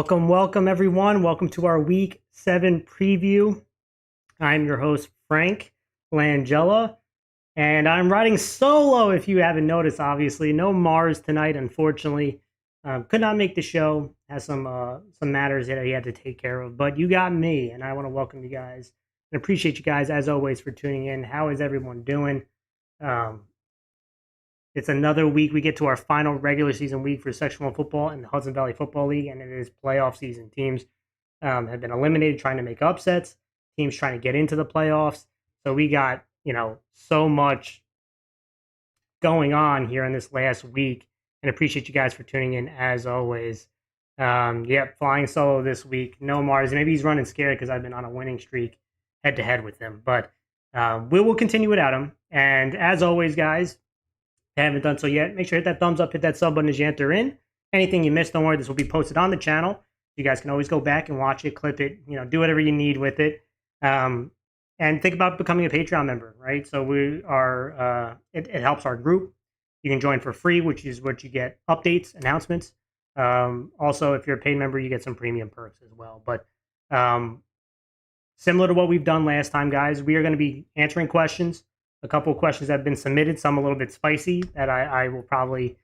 Welcome everyone. Welcome to our Week 7 preview. I'm your host, Frank Langella, and I'm riding solo, if you haven't noticed, obviously. No Mars tonight, unfortunately. Could not make the show. Has some matters that he had to take care of, but you got me, and I want to welcome you guys and appreciate you guys, as always, for tuning in. How is everyone doing? It's another week. We get to our final regular season week for Section 1 football in the Hudson Valley Football League, and it is playoff season. Teams have been eliminated trying to make upsets. Teams trying to get into the playoffs. So we got, so much going on here in this last week, and appreciate you guys for tuning in, as always. Flying solo this week. No Mars. Maybe he's running scared because I've been on a winning streak head-to-head with him. But we will continue without him. And as always, guys, haven't done so yet, make sure to hit that thumbs up, hit that sub button as you enter in. Anything you missed, don't worry, this will be posted on the channel. You guys can always go back and watch it, clip it, do whatever you need with it. And think about becoming a Patreon member, right? So we are, it helps our group. You can join for free, which is what you get updates, announcements. Also, if you're a paid member, you get some premium perks as well. But similar to what we've done last time, guys, we are going to be answering questions. A couple of questions that have been submitted, some a little bit spicy that I will probably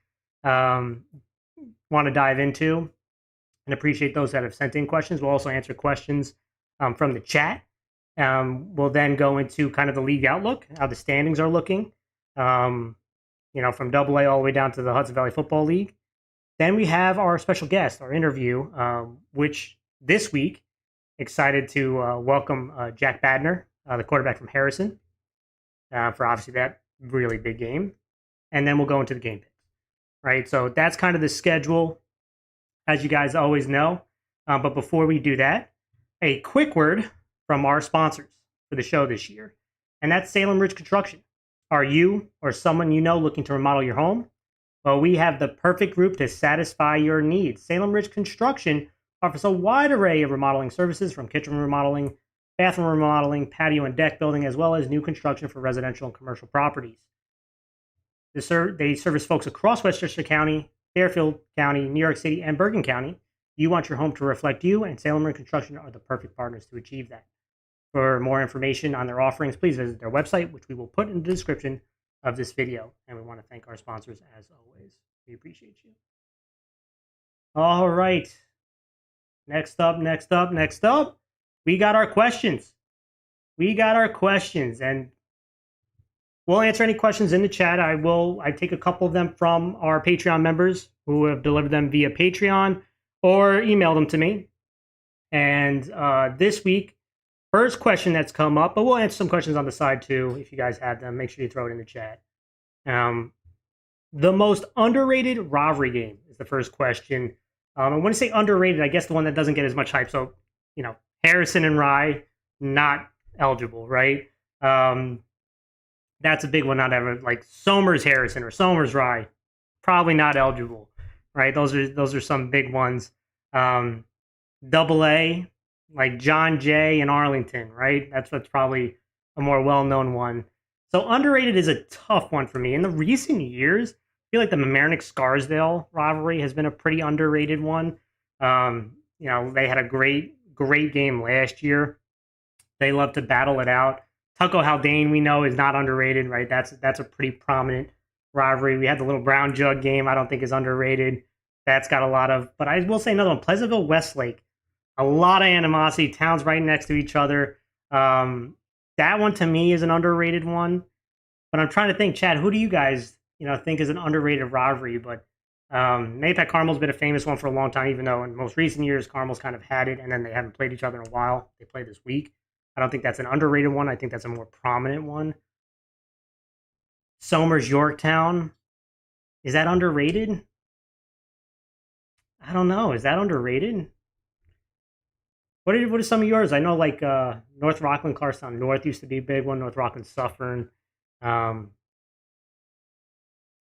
want to dive into, and appreciate those that have sent in questions. We'll also answer questions from the chat. We'll then go into kind of the league outlook, how the standings are looking, from AA all the way down to the Hudson Valley Football League. Then we have our special guest, our interview, which this week, excited to welcome Jack Badner, the quarterback from Harrison. For obviously that really big game. And then we'll go into the game picks, right? So that's kind of the schedule, as you guys always know. But before we do that, a quick word from our sponsors for the show this year, and that's Salem Ridge Construction. Are you or someone you know looking to remodel your home? Well, we have the perfect group to satisfy your needs. Salem Ridge Construction offers a wide array of remodeling services, from kitchen remodeling, bathroom remodeling, patio and deck building, as well as new construction for residential and commercial properties. They service folks across Westchester County, Fairfield County, New York City, and Bergen County. You want your home to reflect you, and Salem Ridge Construction are the perfect partners to achieve that. For more information on their offerings, please visit their website, which we will put in the description of this video. And we want to thank our sponsors, as always. We appreciate you. All right. Next up. We got our questions. And we'll answer any questions in the chat. I take a couple of them from our Patreon members who have delivered them via Patreon or emailed them to me. And this week, first question that's come up, but we'll answer some questions on the side too. If you guys have them, make sure you throw it in the chat. The most underrated rivalry game is the first question. And when I say underrated, I guess the one that doesn't get as much hype. So, Harrison and Rye, not eligible, right? That's a big one, not ever. Like Somers Harrison or Somers Rye, probably not eligible, right? Those are some big ones. Double A, like John Jay and Arlington, right? That's probably a more well-known one. So underrated is a tough one for me. In the recent years, I feel like the Mamaroneck-Scarsdale rivalry has been a pretty underrated one. They had a great game last year. They love to battle it out. Tucko Haldane, we know, is not underrated, right? That's a pretty prominent rivalry. We had the little Brown Jug game, I don't think is underrated. That's got a lot of, but I will say another one, Pleasantville Westlake. A lot of animosity, towns right next to each other. That one to me is an underrated one. But I'm trying to think, Chad, who do you guys, think is an underrated rivalry? But Mahopac Carmel's been a famous one for a long time, even though in most recent years Carmel's kind of had it, and then they haven't played each other in a while. They play this week. I don't think that's an underrated one. I think that's a more prominent one. Somers Yorktown. Is that underrated? I don't know. Is that underrated? What are some of yours? I know like North Rockland Clarkstown North used to be a big one. North Rockland Suffern. Um,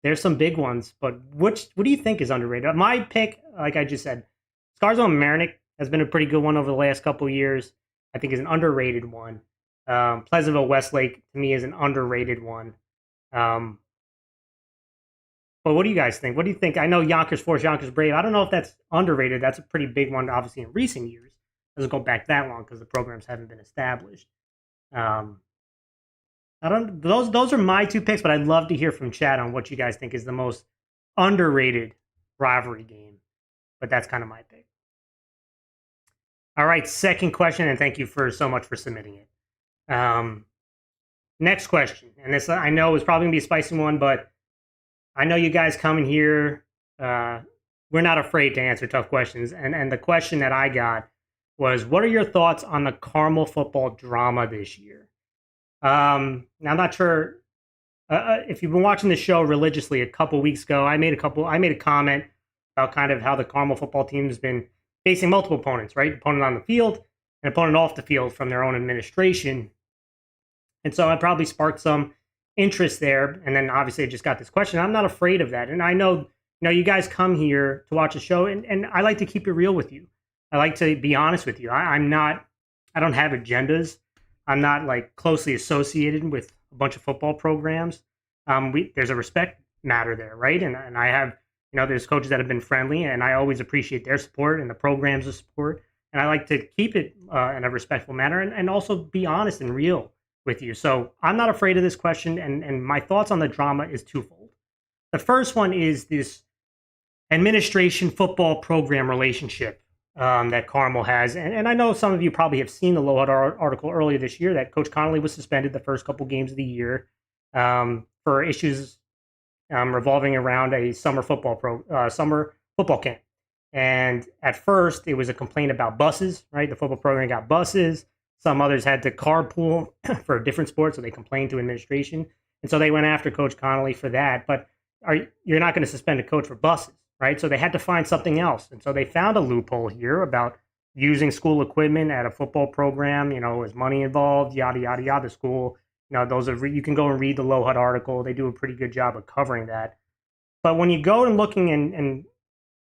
there's some big ones, but what do you think is underrated? My pick, like I just said, Scarsdale and Marinick has been a pretty good one over the last couple of years. I think is an underrated one. Pleasantville Westlake to me is an underrated one. Um, but what do you guys think? What do you think? I know Yonkers Force, Yonkers Brave. I don't know if that's underrated. That's a pretty big one, obviously, in recent years. Doesn't go back that long because the programs haven't been established. Um, I don't. Those are my two picks, but I'd love to hear from Chad on what you guys think is the most underrated rivalry game. But that's kind of my pick. All right, second question, and thank you for so much for submitting it. Next question, and this I know is probably gonna be a spicy one, but I know you guys coming here. We're not afraid to answer tough questions, and the question that I got was, what are your thoughts on the Carmel football drama this year? Now I'm not sure if you've been watching the show religiously. A couple weeks ago, I made a comment about kind of how the Carmel football team has been facing multiple opponents, right? Opponent on the field and opponent off the field from their own administration. And so I probably sparked some interest there. And then obviously I just got this question. I'm not afraid of that. And I know, you guys come here to watch a show, and I like to keep it real with you. I like to be honest with you. I don't have agendas. I'm not like closely associated with a bunch of football programs. There's a respect matter there, right? And I have, there's coaches that have been friendly, and I always appreciate their support and the programs of support. And I like to keep it in a respectful manner, and also be honest and real with you. So I'm not afraid of this question, and my thoughts on the drama is twofold. The first one is this administration football program relationship that Carmel has. And I know some of you probably have seen the Lowhut article earlier this year that Coach Connolly was suspended the first couple games of the year for issues revolving around a summer football camp. And at first, it was a complaint about buses, right? The football program got buses. Some others had to carpool for a different sport, so they complained to administration. And so they went after Coach Connolly for that. But you're not going to suspend a coach for buses, right? So they had to find something else. And so they found a loophole here about using school equipment at a football program. Is money involved, yada, yada, yada. School, you can go and read the Lowhut article. They do a pretty good job of covering that. But when you go and looking and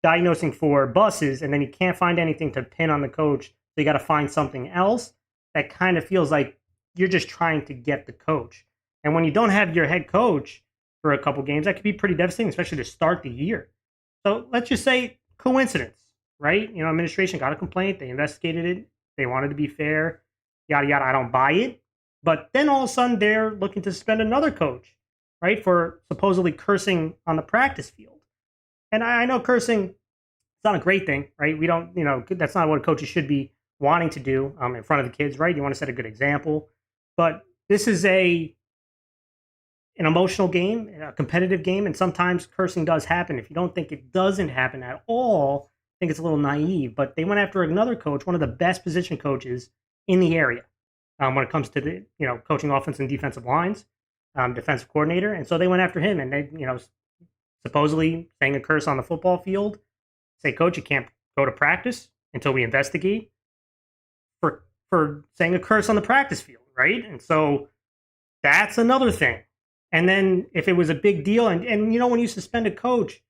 diagnosing for buses, and then you can't find anything to pin on the coach, so you got to find something else, that kind of feels like you're just trying to get the coach. And when you don't have your head coach for a couple games, that could be pretty devastating, especially to start the year. So let's just say coincidence, right? Administration got a complaint. They investigated it. They wanted to be fair, yada, yada. I don't buy it. But then all of a sudden they're looking to suspend another coach, right, for supposedly cursing on the practice field. And I know cursing, it's not a great thing, right? We don't, that's not what coaches should be wanting to do in front of the kids, right? You want to set a good example. But this is an emotional game, a competitive game, and sometimes cursing does happen. If you don't think it doesn't happen at all, I think it's a little naive. But they went after another coach, one of the best position coaches in the area when it comes to the coaching offense and defensive lines, defensive coordinator. And so they went after him, and they supposedly saying a curse on the football field. Say, coach, you can't go to practice until we investigate for saying a curse on the practice field, right? And so that's another thing. And then if it was a big deal, and when you suspend a coach,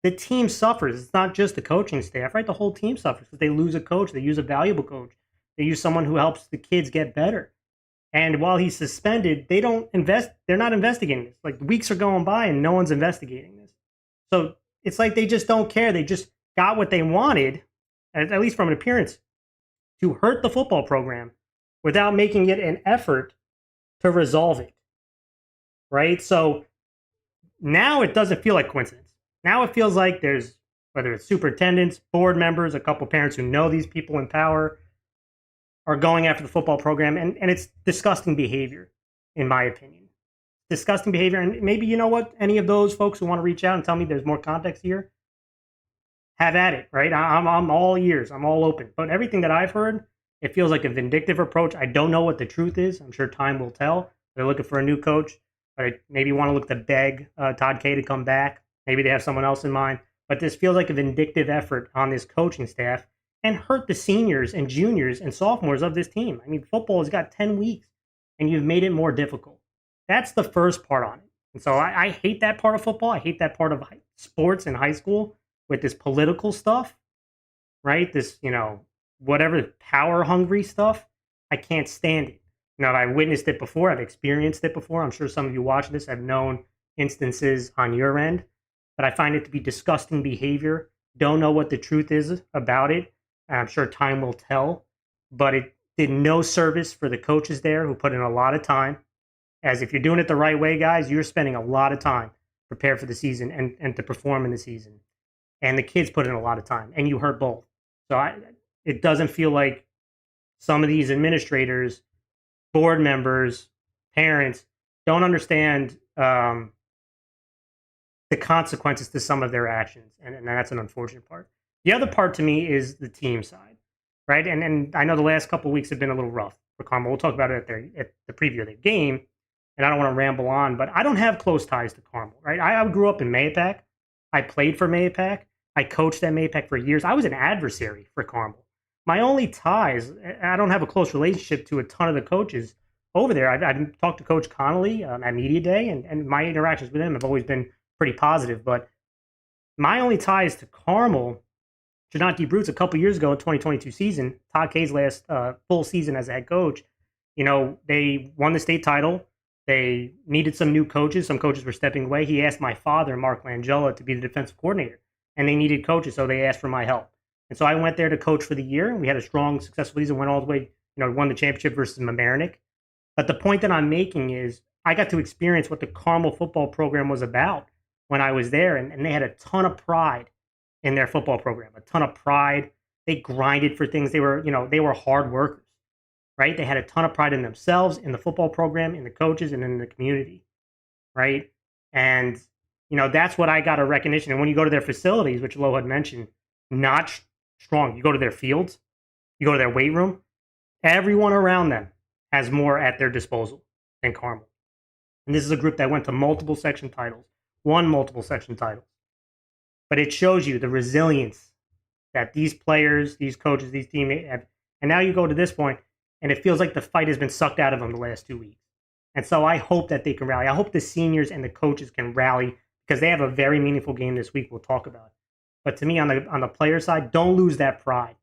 the team suffers. It's not just the coaching staff, right? The whole team suffers because they lose a coach. They use a valuable coach. They use someone who helps the kids get better. And while he's suspended, they don't invest. They're not investigating this. Like, weeks are going by and no one's investigating this. So it's like they just don't care. They just got what they wanted, at least from an appearance, to hurt the football program without making it an effort to resolve it. Right? So now it doesn't feel like coincidence. Now it feels like there's, whether it's superintendents, board members, a couple parents who know these people in power, are going after the football program. And it's disgusting behavior, in my opinion. Disgusting behavior. And maybe, any of those folks who want to reach out and tell me there's more context here, have at it, right? I'm all ears. I'm all open. But everything that I've heard It feels like a vindictive approach. I don't know what the truth is. I'm sure time will tell. They're looking for a new coach. But maybe want to look to beg Todd K to come back. Maybe they have someone else in mind. But this feels like a vindictive effort on this coaching staff and hurt the seniors and juniors and sophomores of this team. I mean, football has got 10 weeks, and you've made it more difficult. That's the first part on it. And so I hate that part of football. I hate that part of sports in high school with this political stuff, right? This, whatever power hungry stuff. I can't stand it. I've witnessed it before. I've experienced it before. I'm sure some of you watching this have known instances on your end, but I find it to be disgusting behavior. Don't know what the truth is about it. I'm sure time will tell, but it did no service for the coaches there who put in a lot of time. As if you're doing it the right way, guys, you're spending a lot of time to prepare for the season and to perform in the season. And the kids put in a lot of time, and you hurt both. So it doesn't feel like some of these administrators, board members, parents don't understand the consequences to some of their actions. And that's an unfortunate part. The other part to me is the team side, right? And I know the last couple of weeks have been a little rough for Carmel. We'll talk about it at the preview of the game. And I don't want to ramble on, but I don't have close ties to Carmel, right? I grew up in Mahopac. I played for Mahopac. I coached at Mahopac for years. I was an adversary for Carmel. My only ties, I don't have a close relationship to a ton of the coaches over there. I've talked to Coach Connolly at Media Day, and my interactions with him have always been pretty positive. But my only ties to Carmel, Janati Brutes, a couple years ago in 2022 season, Todd K's last full season as a head coach, they won the state title. They needed some new coaches. Some coaches were stepping away. He asked my father, Mark Langella, to be the defensive coordinator, and they needed coaches, so they asked for my help. And so I went there to coach for the year, and we had a strong, successful season, went all the way, won the championship versus Mamaroneck. But the point that I'm making is I got to experience what the Carmel football program was about when I was there, and they had a ton of pride in their football program, a ton of pride. They grinded for things. They were hard workers. Right? They had a ton of pride in themselves, in the football program, in the coaches, and in the community, right? And, that's what I got a recognition. And when you go to their facilities, which Lo had mentioned, not strong. You go to their fields, you go to their weight room, everyone around them has more at their disposal than Carmel. And this is a group that went to multiple section titles, won multiple section titles. But it shows you the resilience that these players, these coaches, these teammates have. And now you go to this point, and it feels like the fight has been sucked out of them the last 2 weeks. And so I hope that they can rally. I hope the seniors and the coaches can rally because they have a very meaningful game this week we'll talk about. But to me, on the player side, don't lose that pride.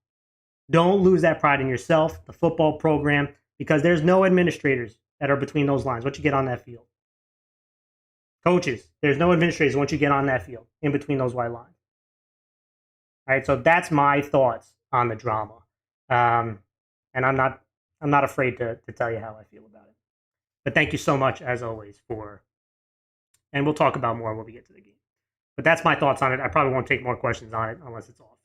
Don't lose that pride in yourself, the football program, because there's no administrators that are between those lines once you get on that field. Coaches, there's no administrators once you get on that field in between those white lines. All right, so that's my thoughts on the drama. And I'm not afraid to tell you how I feel about it. But thank you so much, as always, and we'll talk about more when we get to the game. But that's my thoughts on it. I probably won't take more questions on it unless it's off.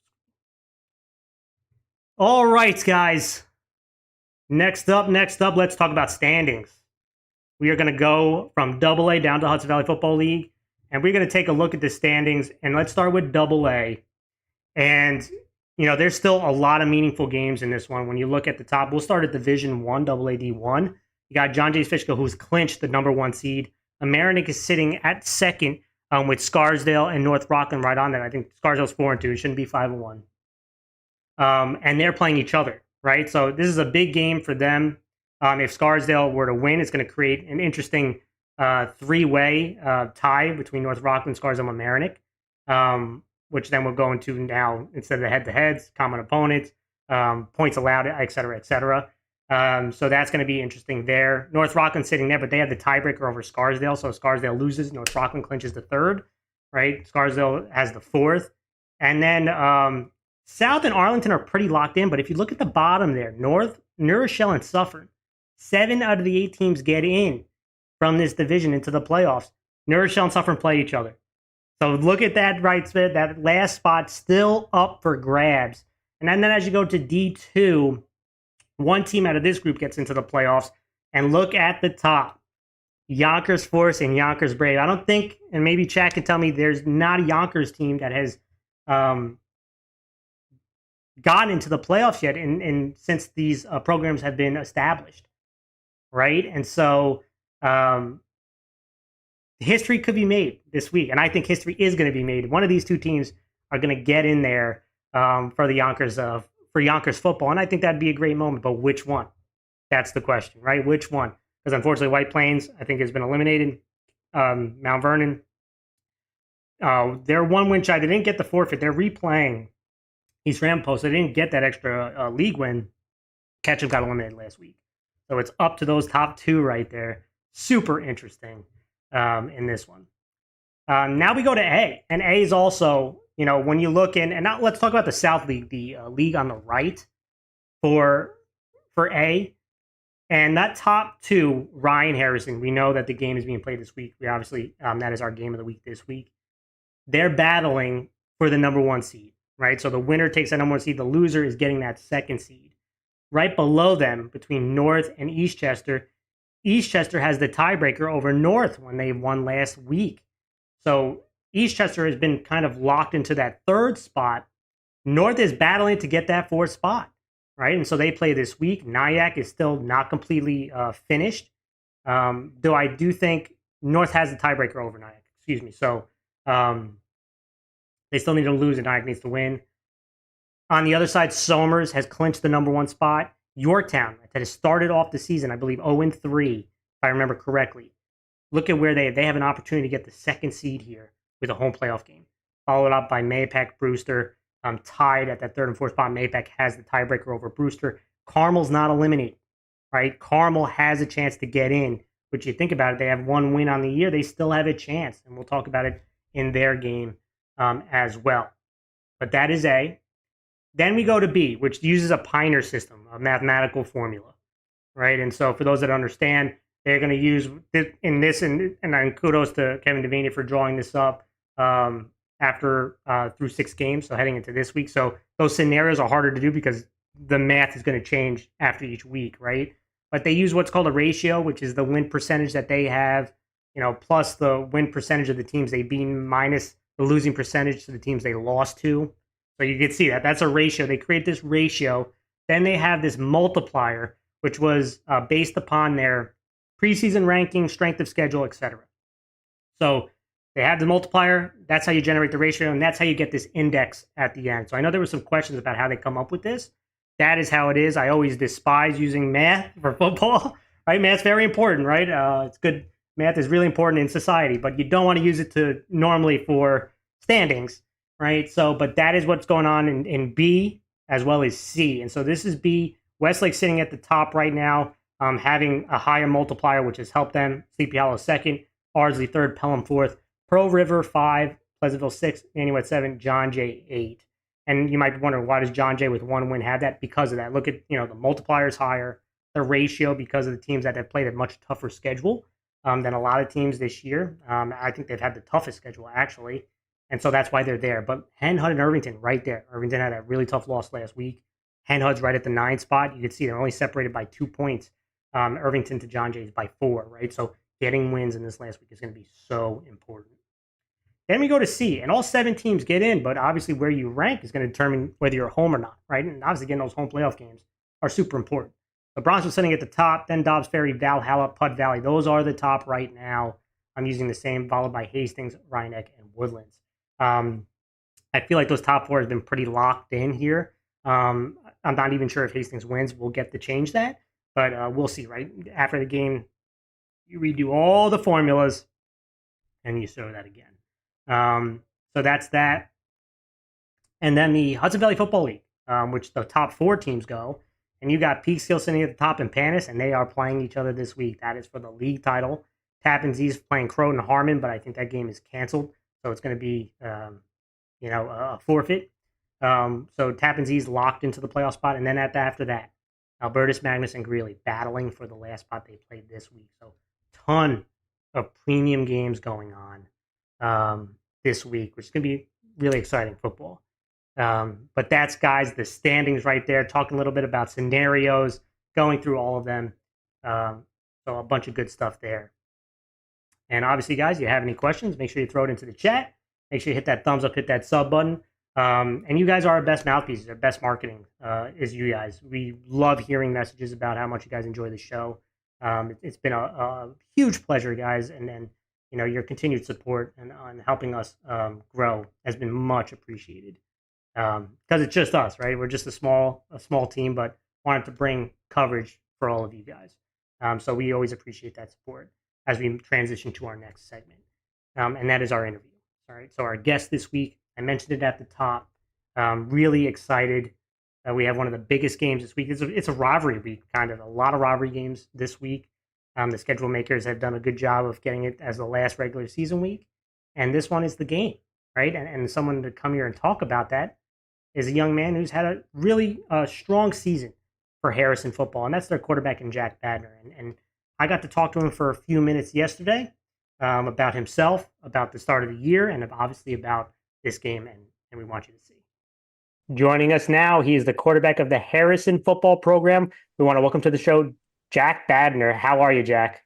All right, guys. Next up, let's talk about standings. We are going to go from AA down to Hudson Valley Football League, and we're going to take a look at the standings. And let's start with AA. And there's still a lot of meaningful games in this one. When you look at the top, we'll start at Division 1, AAD1. You got John Jay's Fishkill, who's clinched the number 1 seed. Mamaroneck is sitting at second with Scarsdale and North Rockland right on there. I think Scarsdale's 4-2. It shouldn't be 5-1. And they're playing each other, right? So this is a big game for them. If Scarsdale were to win, it's going to create an interesting three-way tie between North Rockland, Scarsdale, and Mamaroneck. Which then we'll go into now instead of the head-to-heads, common opponents, points allowed, et cetera, et cetera. So that's going to be interesting there. North Rockland sitting there, but they have the tiebreaker over Scarsdale. So if Scarsdale loses, North Rockland clinches the 3rd, right? Scarsdale has the 4th. And then South and Arlington are pretty locked in. But if you look at the bottom there, North, New Rochelle, and Suffern, 7 out of the 8 teams get in from this division into the playoffs. New Rochelle and Suffern play each other. So look at that right spot, that last spot still up for grabs. And then as you go to D2, one team out of this group gets into the playoffs. And look at the top. Yonkers Force and Yonkers Brave. I don't think, and maybe Chad can tell me, there's not a Yonkers team that has gotten into the playoffs yet, and since these programs have been established, right? And so history could be made this week, and I think history is going to be made. One of these two teams are going to get in there for the Yonkers football, and I think that'd be a great moment. But which one? That's the question, right? Which one? Because unfortunately, White Plains, I think, has been eliminated. Mount Vernon, they're one win shy. They didn't get the forfeit. They're replaying East Rampost. They didn't get that extra league win. Ketchum got eliminated last week. So it's up to those top two right there. Super interesting in this one. Now we go to A. And A is also, when you look in, and now let's talk about the South League, the league on the right for A. And that top two, Ryan Harrison, we know that the game is being played this week. We obviously, that is our game of the week this week. They're battling for the number one seed, right? So the winner takes that number one seed. The loser is getting that second seed. Right below them, between North and Eastchester, Eastchester has the tiebreaker over North when they won last week. So Eastchester has been kind of locked into that third spot. North is battling to get that fourth spot, right? And so they play this week. Nyack is still not completely finished. Though I do think North has the tiebreaker over Nyack. Excuse me. So they still need to lose and Nyack needs to win. On the other side, Somers has clinched the number one spot. Yorktown, that has started off the season, I believe, 0-3, if I remember correctly. Look at where they have an opportunity to get the second seed here with a home playoff game. Followed up by Mapac, Brewster, tied at that third and fourth spot. Mapac has the tiebreaker over Brewster. Carmel's not eliminated, right? Carmel has a chance to get in. But you think about it, they have one win on the year. They still have a chance, and we'll talk about it in their game as well. But that is A. Then we go to B, which uses a Piner system, a mathematical formula, right? And so for those that understand, they're going to use in this, and kudos to Kevin Devaney for drawing this up after through 6 games, so heading into this week. So those scenarios are harder to do because the math is going to change after each week, right? But they use what's called a ratio, which is the win percentage that they have, plus the win percentage of the teams they beat minus the losing percentage to the teams they lost to. So you can see that that's a ratio. They create this ratio. Then they have this multiplier, which was based upon their preseason ranking, strength of schedule, etc. So they have the multiplier. That's how you generate the ratio, and that's how you get this index at the end. So I know there were some questions about how they come up with this. That is how it is. I always despise using math for football, right? Math's very important, right? It's good. Math is really important in society, but you don't want to use it to normally for standings. Right. So, but that is what's going on in B as well as C. And so this is B. Westlake sitting at the top right now, having a higher multiplier, which has helped them. Sleepy Hollow second, Ardsley third, Pelham fourth, Pearl River 5, Pleasantville 6, Nanuet 7, John Jay 8. And you might be wondering, why does John Jay with one win have that? Because of that. Look at, the multiplier is higher, the ratio, because of the teams that have played a much tougher schedule than a lot of teams this year. I think they've had the toughest schedule, actually. And so that's why they're there. But Hen, Hud, and Irvington right there. Irvington had that really tough loss last week. Hen, Hud's right at the 9 spot. You can see they're only separated by 2 points. Irvington to John Jay's by 4, right? So getting wins in this last week is going to be so important. Then we go to C, and all 7 teams get in, but obviously where you rank is going to determine whether you're home or not, right? And obviously getting those home playoff games are super important. The Bronx are sitting at the top, then Dobbs Ferry, Valhalla, Pud Valley. Those are the top right now. I'm using the same, followed by Hastings, Rhinebeck, and Woodlands. I feel like those top 4 have been pretty locked in here. I'm not even sure if Hastings wins. We'll get to change that, but we'll see, right? After the game, you redo all the formulas, and you show that again. So that's that. And then the Hudson Valley Football League, which the top 4 teams go. And you got Peekskill sitting at the top in Panis, and they are playing each other this week. That is for the league title. Tappan Z's playing Croton Harmon, but I think that game is canceled. So it's going to be, a forfeit. So Tappan Z's locked into the playoff spot. And then after that, Albertus, Magnus, and Greeley battling for the last spot they played this week. So ton of premium games going on this week, which is going to be really exciting football. But that's, guys, the standings right there. Talking a little bit about scenarios, going through all of them. So a bunch of good stuff there. And obviously, guys, if you have any questions, make sure you throw it into the chat. Make sure you hit that thumbs up, hit that sub button. And you guys are our best mouthpieces, our best marketing is you guys. We love hearing messages about how much you guys enjoy the show. It's been a huge pleasure, guys, and then your continued support and on helping us grow has been much appreciated. Because it's just us, right? We're just a small team, but wanted to bring coverage for all of you guys. So we always appreciate that support as we transition to our next segment, and that is our interview. All right. So our guest this week, I mentioned it at the top. Really excited. We have one of the biggest games this week. It's a rivalry week, kind of a lot of rivalry games this week. The schedule makers have done a good job of getting it as the last regular season week, and this one is the game, right? And someone to come here and talk about that is a young man who's had a really strong season for Harrison football, and that's their quarterback in Jack Badner. And I got to talk to him for a few minutes yesterday about himself, about the start of the year, and obviously about this game, and we want you to see. Joining us now, he is the quarterback of the Harrison football program. We want to welcome to the show Jack Badner. How are you, Jack?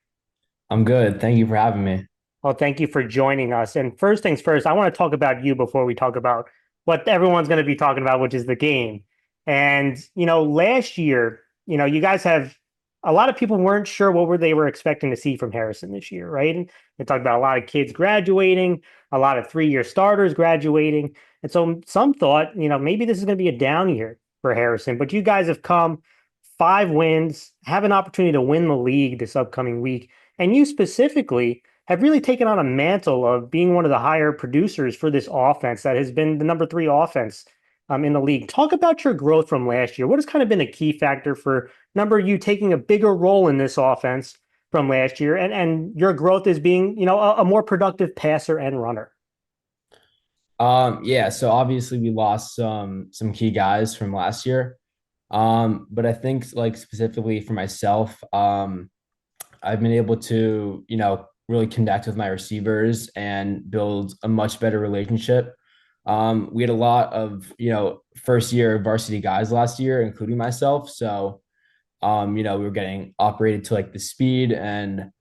I'm good. Thank you for having me. Well, thank you for joining us. And first things first, I want to talk about you before we talk about what everyone's going to be talking about, which is the game. And, last year, you guys have a lot of people weren't sure they were expecting to see from Harrison this year, right? And they talked about a lot of kids graduating, a lot of 3-year starters graduating. And so some thought, maybe this is going to be a down year for Harrison, but you guys have come 5 wins, have an opportunity to win the league this upcoming week. And you specifically have really taken on a mantle of being one of the higher producers for this offense that has been the number 3 offense in the league. Talk about your growth from last year. What has kind of been a key factor for you taking a bigger role in this offense from last year, and your growth as being, a more productive passer and runner? Yeah, so obviously we lost some key guys from last year. But I think like specifically for myself, I've been able to, really connect with my receivers and build a much better relationship. We had a lot of, first year varsity guys last year, including myself. So, we were getting operated to like the speed and,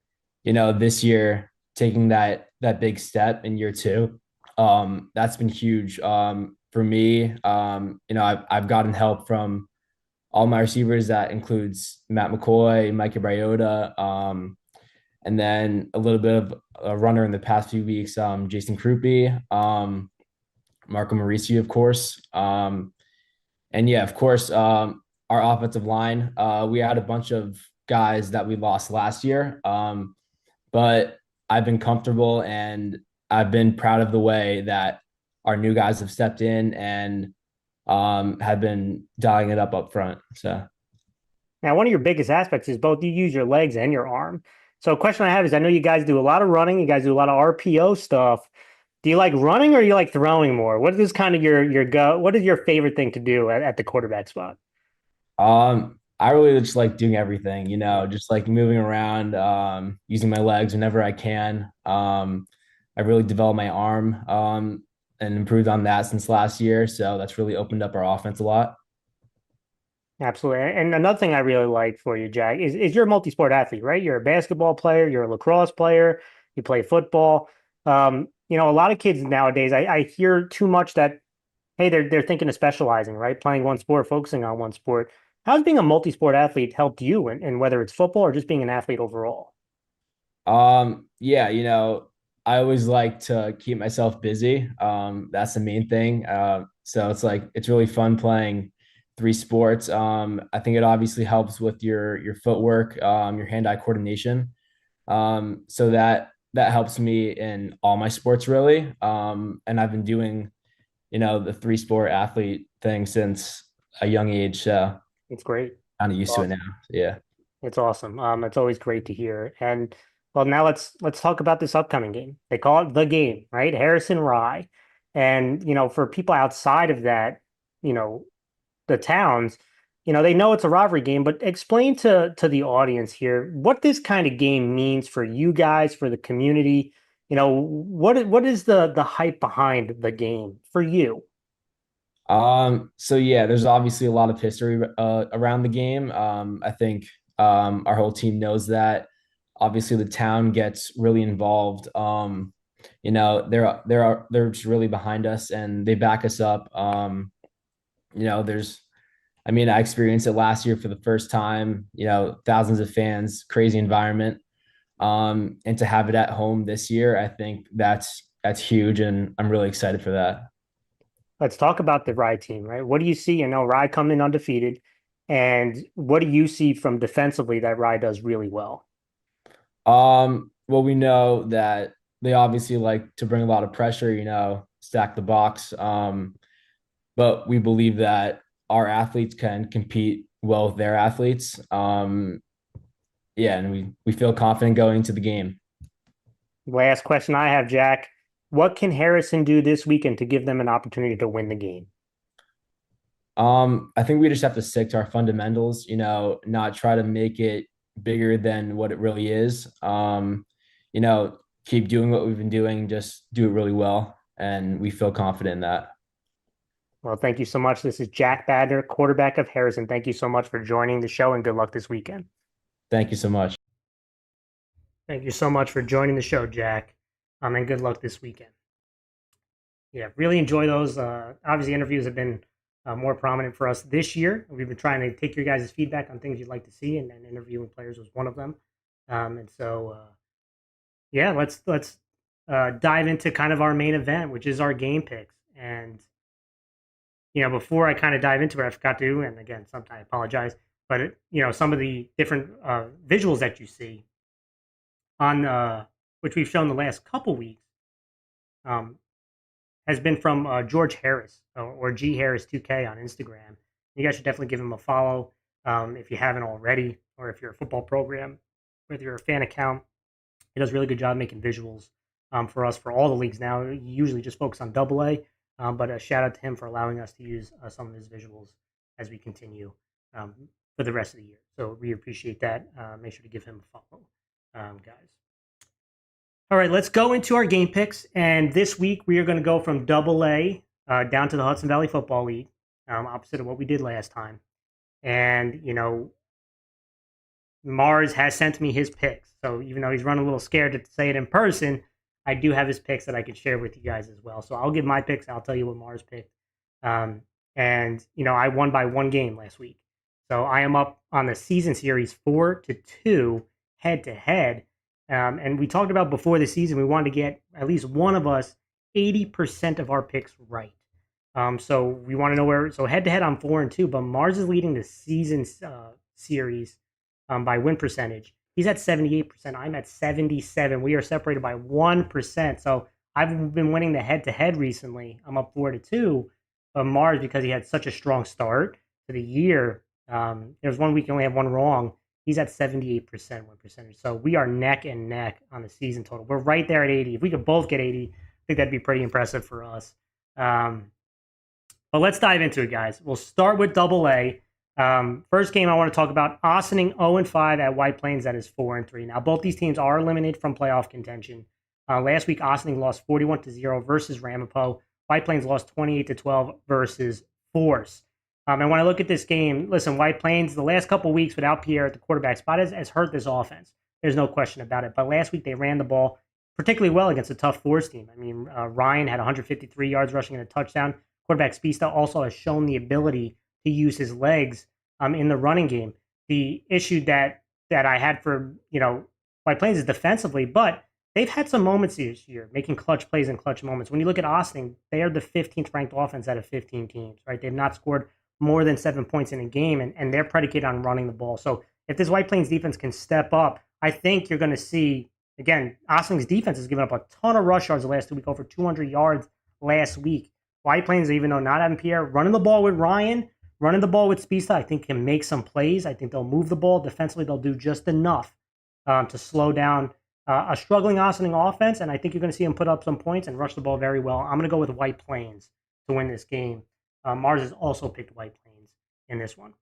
this year taking that big step in year two. That's been huge. For me, I've gotten help from all my receivers. That includes Matt McCoy, Micah Briota, and then a little bit of a runner in the past few weeks, Jason Krupe, Marco Mauricio, of course. And yeah, of course, our offensive line, we had a bunch of guys that we lost last year. But I've been comfortable and I've been proud of the way that our new guys have stepped in and have been dialing it up front. So Now, one of your biggest aspects is both you use your legs and your arm. So, a question I have is, I know you guys do a lot of running, you guys do a lot of RPO stuff. Do you like running or you like throwing more? What is kind of your go? What is your favorite thing to do at the quarterback spot? I really just like doing everything, just like moving around, using my legs whenever I can. I really developed my arm, and improved on that since last year. So that's really opened up our offense a lot. Absolutely. And another thing I really like for you, Jack, is you're a multi-sport athlete, right? You're a basketball player, you're a lacrosse player, you play football. A lot of kids nowadays, I hear too much that, hey, they're thinking of specializing, right? Playing one sport, focusing on one sport. How's being a multi-sport athlete helped you, and whether it's football or just being an athlete overall? Yeah, I always like to keep myself busy. That's the main thing. So it's really fun playing 3 sports. I think it obviously helps with your footwork, your hand-eye coordination. So that helps me in all my sports really. And I've been doing, the 3-sport athlete thing since a young age. So It's great. kind of It's used to it now. awesome. Yeah. It's awesome. It's always great to hear. And well, now let's talk about this upcoming game. They call it the game, right? Harrison Rye. And for people outside of that, you know, the towns, they know it's a rivalry game, but explain to the audience here what this kind of game means for you guys, for the community. What is the hype behind the game for you? So yeah, there's obviously a lot of history around the game. I think our whole team knows that. Obviously, the town gets really involved. they're just really behind us and they back us up. There's I mean, I experienced it last year for the first time, thousands of fans, crazy environment. And to have it at home this year, I think that's huge, and I'm really excited for that. Let's talk about the Rye team, right? What do you see? Rye coming in undefeated, and what do you see from defensively that Rye does really well? Well, we know that they obviously like to bring a lot of pressure, stack the box. But we believe that our athletes can compete well with their athletes. Yeah, and we feel confident going into the game. Last question I have, Jack. What can Harrison do this weekend to give them an opportunity to win the game? I think we just have to stick to our fundamentals, not try to make it bigger than what it really is. You know, keep doing what we've been doing, just do it really well, and we feel confident in that. Well, thank you so much. This is Jack Badner, quarterback of Harrison. Thank you so much for joining the show and good luck this weekend. Thank you so much. Thank you so much for joining the show, Jack. And good luck this weekend. Yeah, really enjoy those. Obviously, interviews have been more prominent for us this year. We've been trying to take your guys' feedback on things you'd like to see, and interviewing players was one of them. Yeah, let's dive into kind of our main event, which is our game picks. And before I kind of dive into it, I forgot to, and again, sometimes I apologize, but some of the different visuals that you see on which we've shown the last couple weeks. Um, has been from George Harris or G Harris 2K on Instagram. You guys should definitely give him a follow if you haven't already, or if you're a football program, whether you're a fan account. He does a really good job making visuals for us for all the leagues now. He usually just focus on Double A, but a shout out to him for allowing us to use some of his visuals as we continue for the rest of the year. So we appreciate that. Make sure to give him a follow, guys. All right, let's go into our game picks. And this week we are going to go from Double A down to the Hudson Valley Football League, opposite of what we did last time. And Mars has sent me his picks. So even though he's running a little scared to say it in person, I do have his picks that I could share with you guys as well. So I'll give my picks. I'll tell you what Mars picked. I won by one game last week. So I am up on the season series 4-2 head to head. And we talked about before the season, we wanted to get at least one of us 80% of our picks right. So we want to know where. So head to head, I'm 4-2, but Mars is leading the season series by win percentage. He's at 78%. I'm at 77. We are separated by 1%. So I've been winning the head to head recently. I'm up 4-2. But Mars, because he had such a strong start to the year, there was 1 week he only had one wrong. He's at 78% win percentage. So we are neck and neck on the season total. We're right there at 80. If we could both get 80, I think that'd be pretty impressive for us. But let's dive into it, guys. We'll start with Double A. First game I want to talk about, Ossining 0-5 at White Plains. That is 4-3. Now, both these teams are eliminated from playoff contention. Last week, Ossining lost 41-0 versus Ramapo. White Plains lost 28-12 versus Force. And when I look at this game, listen, White Plains, the last couple of weeks without Pierre at the quarterback spot has hurt this offense. There's no question about it. But last week they ran the ball particularly well against a tough Force team. I mean, Ryan had 153 yards rushing and a touchdown. Quarterback Spista also has shown the ability to use his legs in the running game. The issue that I had for White Plains is defensively, but they've had some moments this year making clutch plays and clutch moments. When you look at Austin, they are the 15th ranked offense out of 15 teams, right? They've not scored more than 7 points in a game, and they're predicated on running the ball. So if this White Plains defense can step up, I think you're going to see, again, Osling's defense has given up a ton of rush yards the last 2 weeks, over 200 yards last week. White Plains, even though not having Pierre, running the ball with Ryan, running the ball with Spista, I think can make some plays. I think they'll move the ball. Defensively, they'll do just enough to slow down a struggling Ossining offense, and I think you're going to see them put up some points and rush the ball very well. I'm going to go with White Plains to win this game. Mars has also picked White Plains in this one.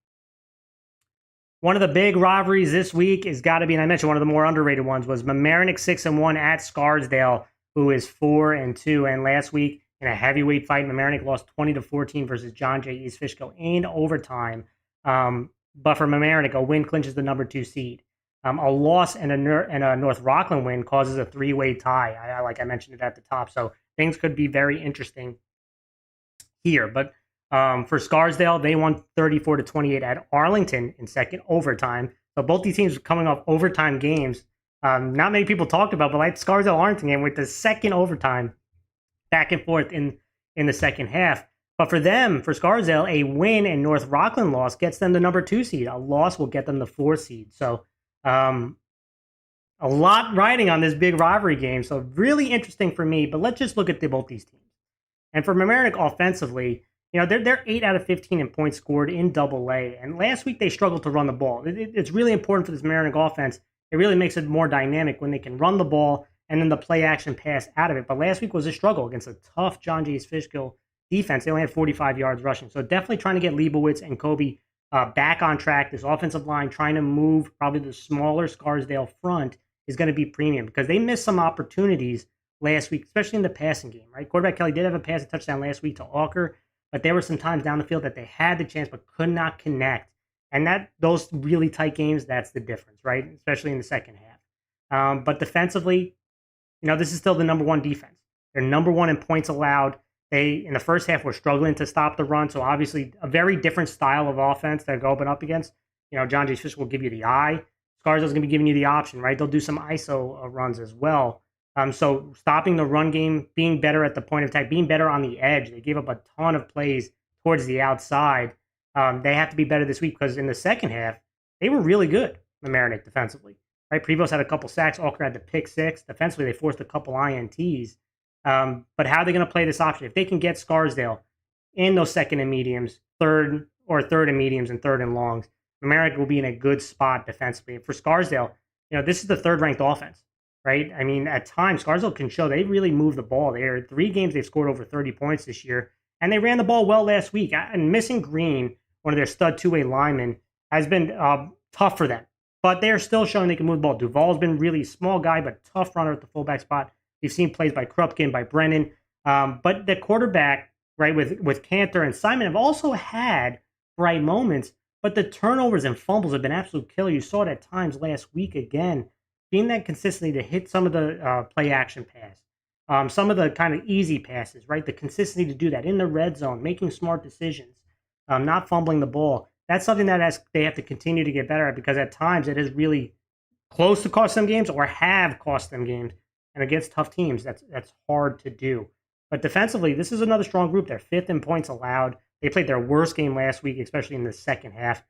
One of the big rivalries this week has got to be, and I mentioned one of the more underrated ones, was Mamaroneck 6-1 at Scarsdale, who is 4-2. And last week, in a heavyweight fight, Mamaroneck lost 20-14 versus John J. East Fishkill in overtime. But for Mamaroneck, a win clinches the number 2 seed. A loss and a North Rockland win causes a three-way tie. Like I mentioned it at the top, so things could be very interesting here. But for Scarsdale, they won 34-28 at Arlington in second overtime. So both these teams are coming off overtime games. Not many people talked about, but like Scarsdale Arlington game with the second overtime, back and forth in the second half. But for them, for Scarsdale, a win and North Rockland loss gets them the number 2 seed. A loss will get them the 4 seed. So a lot riding on this big rivalry game. So really interesting for me. But let's just look at both these teams. And for Mamaroneck offensively, they're 8 out of 15 in points scored in Double A. And last week they struggled to run the ball. It's really important for this Mamaroneck offense. It really makes it more dynamic when they can run the ball and then the play action pass out of it. But last week was a struggle against a tough John Jay's Fishkill defense. They only had 45 yards rushing. So definitely trying to get Leibowitz and Kobe back on track. This offensive line trying to move probably the smaller Scarsdale front is going to be premium because they missed some opportunities last week, especially in the passing game, right? Quarterback Kelly did have a passing touchdown last week to Walker, but there were some times down the field that they had the chance but could not connect. And those really tight games, that's the difference, right? Especially in the second half. But defensively, this is still the number 1 defense. They're number 1 in points allowed. They, in the first half, were struggling to stop the run. So obviously a very different style of offense they're going up against. John Jay's Fish will give you the eye. Scarsdale's going to be giving you the option, right? They'll do some ISO runs as well. So stopping the run game, being better at the point of attack, being better on the edge. They gave up a ton of plays towards the outside. They have to be better this week because in the second half, they were really good, Mamaroneck defensively. Right? Prevost had a couple sacks. Alker had the pick 6. Defensively, they forced a couple INTs. But how are they going to play this option? If they can get Scarsdale in those second and mediums, third and mediums, and third and longs, Mamaroneck will be in a good spot defensively. And for Scarsdale, this is the third-ranked offense, right? I mean, at times, Scarsdale can show they really move the ball. They are 3 games they've scored over 30 points this year, and they ran the ball well last week. And missing Green, one of their stud two-way linemen, has been tough for them. But they're still showing they can move the ball. Duvall's been really small guy, but tough runner at the fullback spot. You've seen plays by Krupkin, by Brennan. But the quarterback, right, with Cantor and Simon have also had bright moments. But the turnovers and fumbles have been absolute killer. You saw it at times last week again. Being that consistency to hit some of the play action pass, some of the kind of easy passes, right? The consistency to do that in the red zone, making smart decisions, not fumbling the ball. That's something that they have to continue to get better at because at times it is really close to cost them games or have cost them games. And against tough teams, that's hard to do. But defensively, this is another strong group. They're 5th in points allowed. They played their worst game last week, especially in the second half.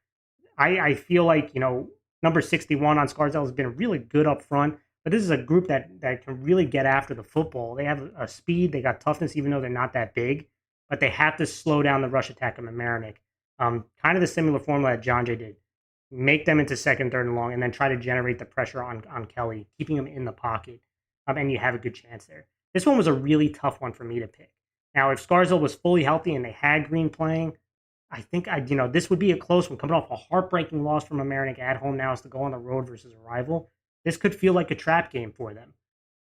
I feel like, number 61 on Scarsdale has been really good up front. But this is a group that can really get after the football. They have a speed. They got toughness, even though they're not that big. But they have to slow down the rush attack of Mamaroneck. Kind of the similar formula that John Jay did. Make them into second, third, and long, and then try to generate the pressure on Kelly, keeping him in the pocket. And you have a good chance there. This one was a really tough one for me to pick. Now, if Scarsdale was fully healthy and they had Green playing, I think this would be a close one. Coming off a heartbreaking loss from Mamaroneck at home now is to go on the road versus a rival. This could feel like a trap game for them.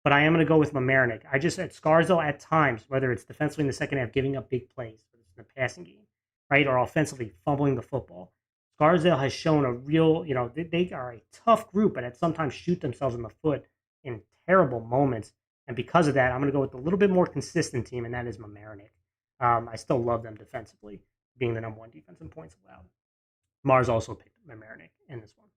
But I am going to go with Mamaroneck. I just at Scarsdale at times, whether it's defensively in the second half, giving up big plays, whether it's in the passing game, right, or offensively fumbling the football. Scarsdale has shown a real, they are a tough group, but at sometimes shoot themselves in the foot in terrible moments. And because of that, I'm going to go with a little bit more consistent team, and that is Mamaroneck. I still love them defensively, being the number 1 defense in points allowed. Mars also picked Mamaroneck in this one.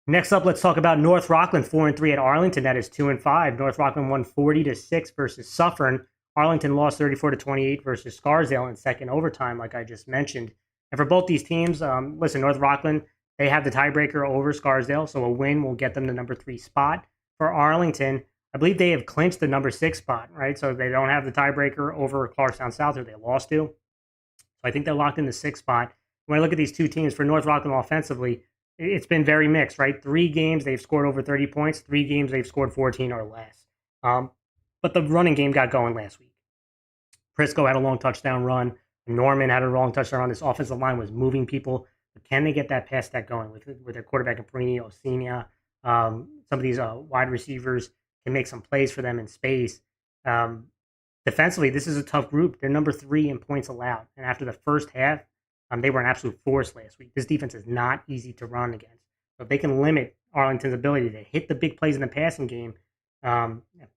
Next up, let's talk about North Rockland 4-3 at Arlington. That is 2-5. North Rockland won 40-6 versus Suffern. Arlington lost 34-28 versus Scarsdale in second overtime, like I just mentioned. And for both these teams, listen, North Rockland, they have the tiebreaker over Scarsdale, so a win will get them the number 3 spot. For Arlington, I believe they have clinched the number 6 spot, right? So they don't have the tiebreaker over Clarkstown South, or they lost to. So I think they're locked in the 6th spot. When I look at these two teams, for North Rockland offensively, it's been very mixed, right? 3 games they've scored over 30 points. 3 games they've scored 14 or less. But the running game got going last week. Prisco had a long touchdown run. Norman had a long touchdown run. This offensive line was moving people. But can they get that pass stack going with their quarterback in Perini, Osenia? Some of these wide receivers can make some plays for them in space. Defensively, this is a tough group. They're number 3 in points allowed. And after the first half, they were an absolute force last week. This defense is not easy to run against. So if they can limit Arlington's ability to hit the big plays in the passing game,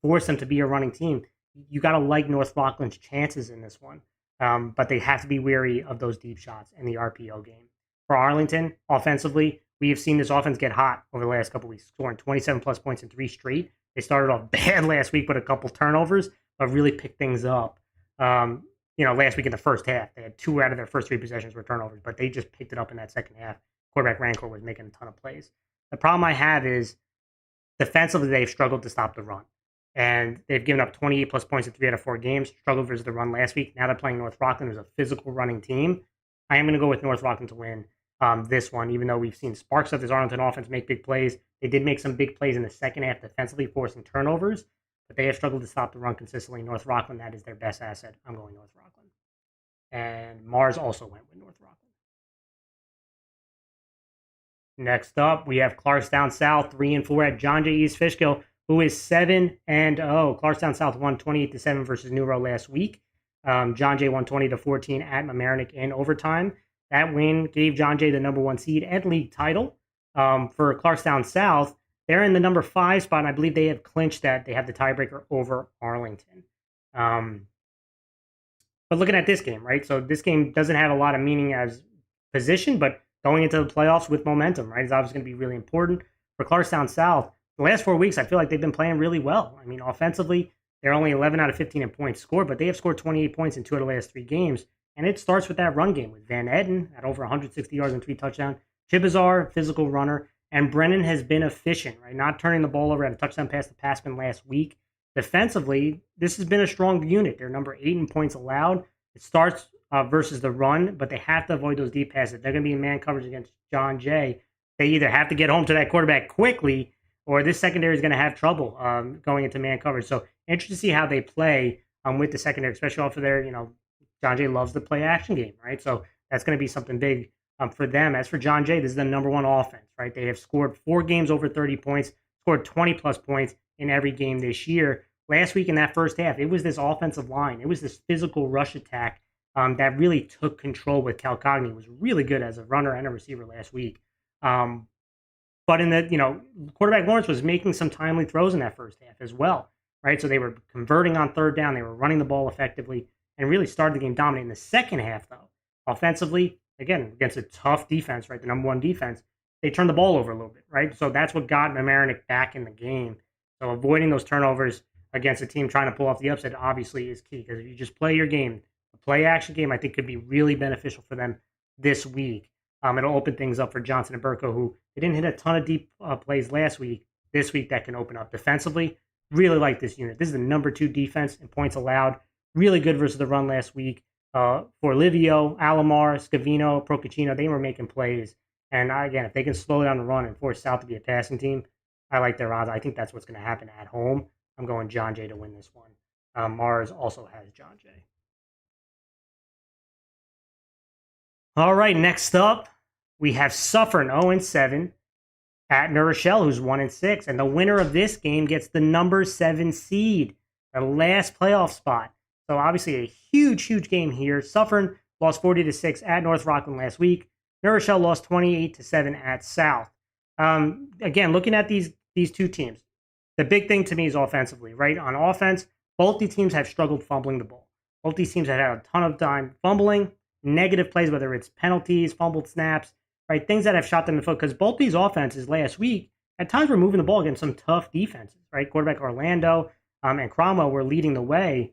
force them to be a running team, you got to like North Rockland's chances in this one. But they have to be wary of those deep shots in the RPO game. For Arlington, offensively, we have seen this offense get hot over the last couple weeks, scoring 27 plus points in 3 straight. They started off bad last week with a couple turnovers, but really picked things up. Last week in the first half, they had 2 out of their first 3 possessions were turnovers, but they just picked it up in that second half. Quarterback Rancor was making a ton of plays. The problem I have is defensively, they've struggled to stop the run. And they've given up 28 plus points in 3 out of 4 games, struggled versus the run last week. Now they're playing North Rockland, who's a physical running team. I am going to go with North Rockland to win this one, even though we've seen sparks of this Arlington offense make big plays. They did make some big plays in the second half defensively, forcing turnovers, but they have struggled to stop the run consistently. North Rockland, that is their best asset. I'm going North Rockland. And Mars also went with North Rockland. Next up, we have Clarkstown South 3-4 at John J. East Fishkill, who is 7-0. Clarkstown South won 28-7 versus Newro last week. John Jay won 20-14 at Mamaroneck in overtime. That win gave John Jay the number 1 seed and league title. For Clarkstown South, they're in the number 5 spot, and I believe they have clinched that. They have the tiebreaker over Arlington. But looking at this game, right? So this game doesn't have a lot of meaning as position, but going into the playoffs with momentum, right, is obviously going to be really important. For Clarkstown South, the last 4 weeks, I feel like they've been playing really well. I mean, offensively, they're only 11 out of 15 in points scored, but they have scored 28 points in 2 of the last 3 games. And it starts with that run game with Van Etten at over 160 yards and 3 touchdowns. Chibazar, physical runner. And Brennan has been efficient, right? Not turning the ball over at a touchdown pass to Passman last week. Defensively, this has been a strong unit. They're number 8 in points allowed. It starts versus the run, but they have to avoid those deep passes. They're going to be in man coverage against John Jay. They either have to get home to that quarterback quickly, or this secondary is going to have trouble going into man coverage. So interesting to see how they play with the secondary, especially off of their, John Jay loves the play action game, right? So that's going to be something big for them. As for John Jay, this is the number 1 offense, right? They have scored 4 games over 30 points, scored 20 plus points in every game this year. Last week in that first half, it was this offensive line. It was this physical rush attack that really took control with Cal Cogni. Was really good as a runner and a receiver last week. But in the, quarterback Lawrence was making some timely throws in that first half as well, right? So they were converting on 3rd down. They were running the ball effectively and really started the game dominant. In the second half, though, offensively, again, against a tough defense, right, the number 1 defense, they turned the ball over a little bit, right? So that's what got Mamaroneck back in the game. So avoiding those turnovers against a team trying to pull off the upset obviously is key, because if you just play your game, the play action game, I think could be really beneficial for them this week. It'll open things up for Johnson and Burko, who they didn't hit a ton of deep plays last week. This week, that can open up. Defensively, really like this unit. This is the number 2 defense in points allowed. Really good versus the run last week. For Livio, Alomar, Scavino, Procaccino, they were making plays. And again, if they can slow down the run and force South to be a passing team, I like their odds. I think that's what's going to happen at home. I'm going John Jay to win this one. Mars also has John Jay. All right, next up, we have Suffern 0-7 at New Rochelle, who's 1-6. And the winner of this game gets the number 7 seed, the last playoff spot. So obviously a huge game here. Suffern lost 40-6 at North Rockland last week. New Rochelle lost 28-7 at South. Again, looking at these 2 teams, the big thing to me is offensively, right? On offense, both these teams have struggled fumbling the ball. Both these teams have had a ton of time fumbling, negative plays, whether it's penalties, fumbled snaps, right? Things that have shot them in the foot, because both these offenses last week at times were moving the ball against some tough defenses, right? Quarterback Orlando and Cromwell were leading the way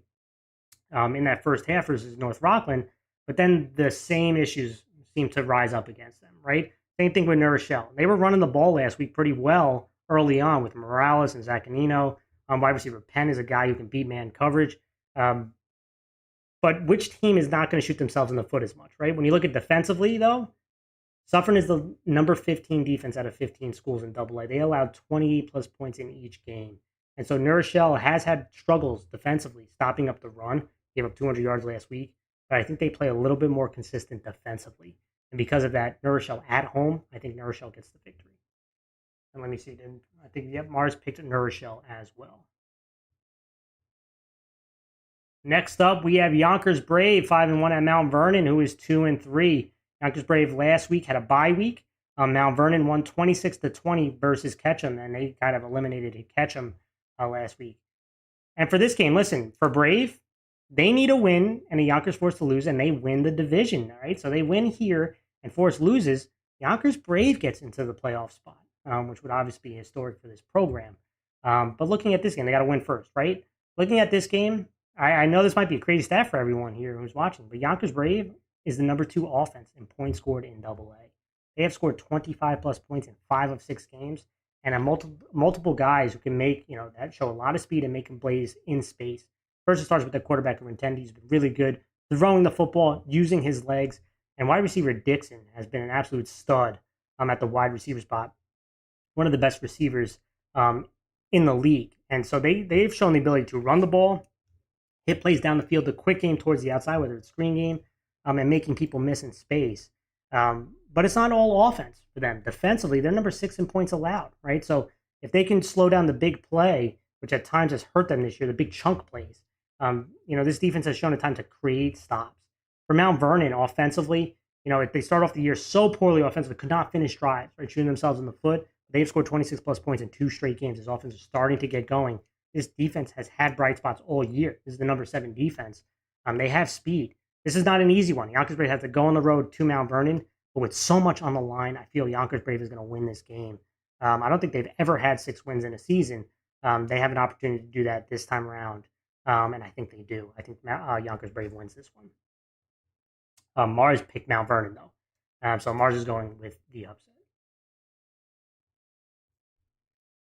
in that first half versus North Rockland, but then the same issues seem to rise up against them, right? Same thing with New Rochelle. They were running the ball last week pretty well early on with Morales and Zaccanino. Wide receiver Penn is a guy who can beat man coverage. But which team is not going to shoot themselves in the foot as much, right? When you look at defensively, though, Suffern is the number 15 defense out of 15 schools in AA. They allowed 28 plus points in each game. And so New Rochelle has had struggles defensively, stopping up the run. Gave up 200 yards last week. But I think they play a little bit more consistent defensively. And because of that, New Rochelle at home, I think New Rochelle gets the victory. And let me see. I think, Mars picked New Rochelle as well. Next up, we have Yonkers Brave, 5-1 at Mount Vernon, who is 2-3. Yonkers Brave last week had a bye week. Mount Vernon won 26-20 versus Ketchum, and they kind of eliminated Ketchum last week. And for this game, listen, for Brave, they need a win and a Yonkers Force to lose, and they win the division. All right, so they win here, and Force loses. Yonkers Brave gets into the playoff spot, which would obviously be historic for this program. But looking at this game, they got to win first, right? Looking at this game, I know this might be a crazy stat for everyone here who's watching, but Yonkers Brave is the number 2 offense in points scored in AA. They have scored 25 plus points in 5 of 6 games, and multiple guys who can make, that show a lot of speed and make them plays in space. First, it starts with the quarterback of Rentendi. He's been really good throwing the football, using his legs, and wide receiver Dixon has been an absolute stud at the wide receiver spot. One of the best receivers in the league. And so they've shown the ability to run the ball, hit plays down the field, the quick game towards the outside, whether it's screen game, and making people miss in space. But it's not all offense for them. Defensively, they're number 6 in points allowed, right? So if they can slow down the big play, which at times has hurt them this year, the big chunk plays, this defense has shown a time to create stops. For Mount Vernon, offensively, if they start off the year so poorly offensively, could not finish drives, right, shooting themselves in the foot. They've scored 26 plus points in 2 straight games. This offense is starting to get going. This defense has had bright spots all year. This is the number 7 defense. They have speed. This is not an easy one. Yonkers Brave has to go on the road to Mount Vernon, but with so much on the line, I feel Yonkers Brave is going to win this game. I don't think they've ever had 6 wins in a season. They have an opportunity to do that this time around, and I think they do. I think Yonkers Brave wins this one. Mars picked Mount Vernon, though. So Mars is going with the upset.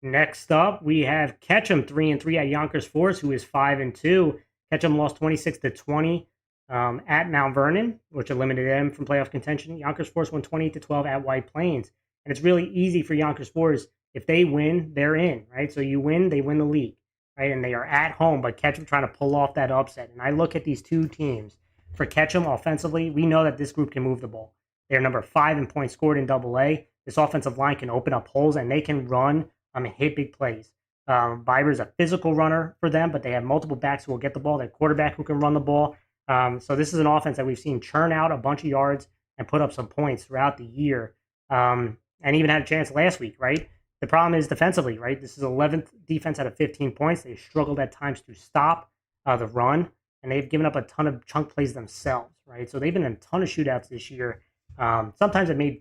Next up, we have Ketchum 3-3 at Yonkers Force, who is 5-2. Ketchum lost 26-20 at Mount Vernon, which eliminated them from playoff contention. Yonkers Force won 28-12 at White Plains, and it's really easy for Yonkers Force. If they win, they're in, right? So you win, they win the league, right? And they are at home, but Ketchum trying to pull off that upset. And I look at these two teams. For Ketchum, offensively, we know that this group can move the ball. They're number 5 in points scored in AA. This offensive line can open up holes, and they can run and hit big plays. Viber's a physical runner for them, but they have multiple backs who will get the ball. They have quarterback who can run the ball. So this is an offense that we've seen churn out a bunch of yards and put up some points throughout the year, and even had a chance last week, right? The problem is defensively, right? This is 11th defense out of 15 points. They've struggled at times to stop the run, and they've given up a ton of chunk plays themselves, right? So they've been in a ton of shootouts this year. Sometimes it made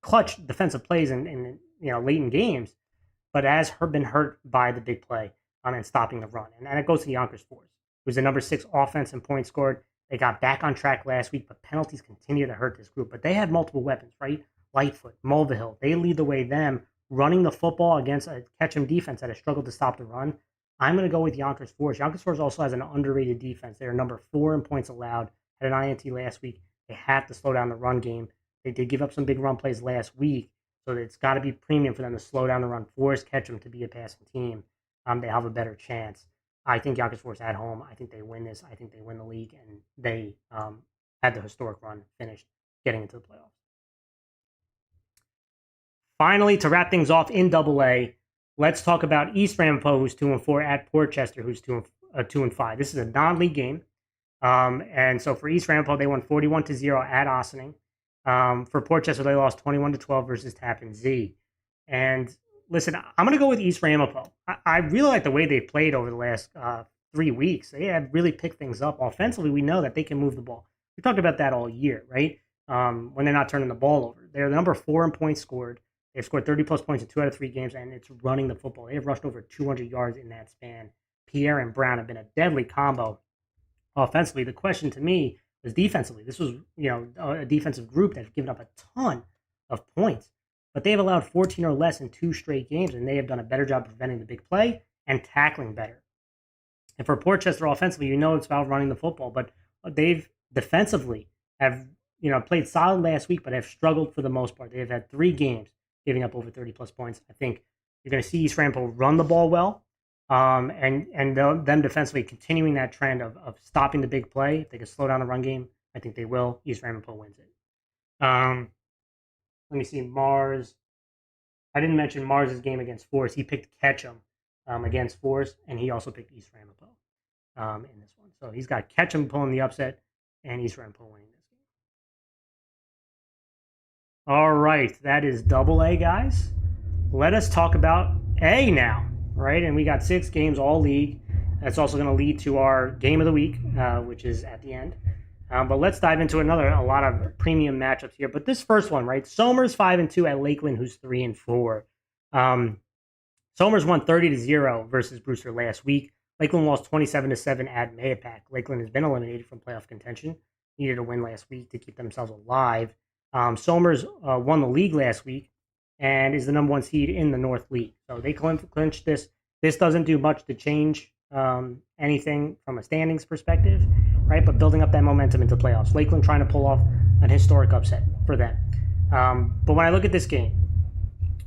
clutch defensive plays in late in games, but has been hurt by the big play and stopping the run. And it goes to the Yonkers Force, who's the number 6 offense in points scored. They got back on track last week, but penalties continue to hurt this group. But they have multiple weapons, right? Lightfoot, Mulvihill, they lead the way, them running the football against a Ketchum defense that has struggled to stop the run. I'm going to go with Yonkers Force. Yonkers Force also has an underrated defense. They're number 4 in points allowed. Had an INT last week. They have to slow down the run game. They did give up some big run plays last week, so it's got to be premium for them to slow down the run, force Ketchum to be a passing team. They have a better chance. I think Yonkers Force at home. I think they win this. I think they win the league, and they had the historic run finished, getting into the playoffs. Finally, to wrap things off in AA, let's talk about East Ramapo, who's 2-4, at Port Chester, who's 2-5. This is a non-league game, and so for East Ramapo, they won 41-0 at Ossining. For Port Chester, they lost 21-12 versus Tappan Zee. And listen, I'm going to go with East Ramapo. I really like the way they've played over the last 3 weeks. They have really picked things up. Offensively, we know that they can move the ball. We talked about that all year, right? When they're not turning the ball over. They're number 4 in points scored. They've scored 30-plus points in 2 out of 3 games, and it's running the football. They have rushed over 200 yards in that span. Pierre and Brown have been a deadly combo offensively. The question to me was defensively. This was, a defensive group that's given up a ton of points, but they've allowed 14 or less in 2 straight games, and they have done a better job preventing the big play and tackling better. And for Port Chester offensively, it's about running the football, but they've defensively have, played solid last week, but have struggled for the most part. They've had 3 games giving up over 30-plus points. I think you're going to see East Ramapo run the ball well, and them defensively continuing that trend of stopping the big play. If they can slow down the run game, I think they will. East Ramapo wins it. Let me see, Mars. I didn't mention Mars's game against Force. He picked Ketchum against Force, and he also picked East Ramapo in this one. So he's got Ketchum pulling the upset and East Ramapo winning this. All right, that is double A, guys. Let us talk about A now, right? And we got 6 games all league. That's also going to lead to our game of the week, which is at the end. But let's dive into a lot of premium matchups here. But this first one, right? Somers 5-2 at Lakeland, who's 3-4. Um, Somers won 30-0 versus Brewster last week. Lakeland lost 27-7 at Mayapack. Lakeland has been eliminated from playoff contention. Needed a win last week to keep themselves alive. Somers won the league last week and is the number 1 seed in the North League. So they clinched this. This doesn't do much to change anything from a standings perspective, right? But building up that momentum into playoffs. Lakeland trying to pull off an historic upset for them. But when I look at this game,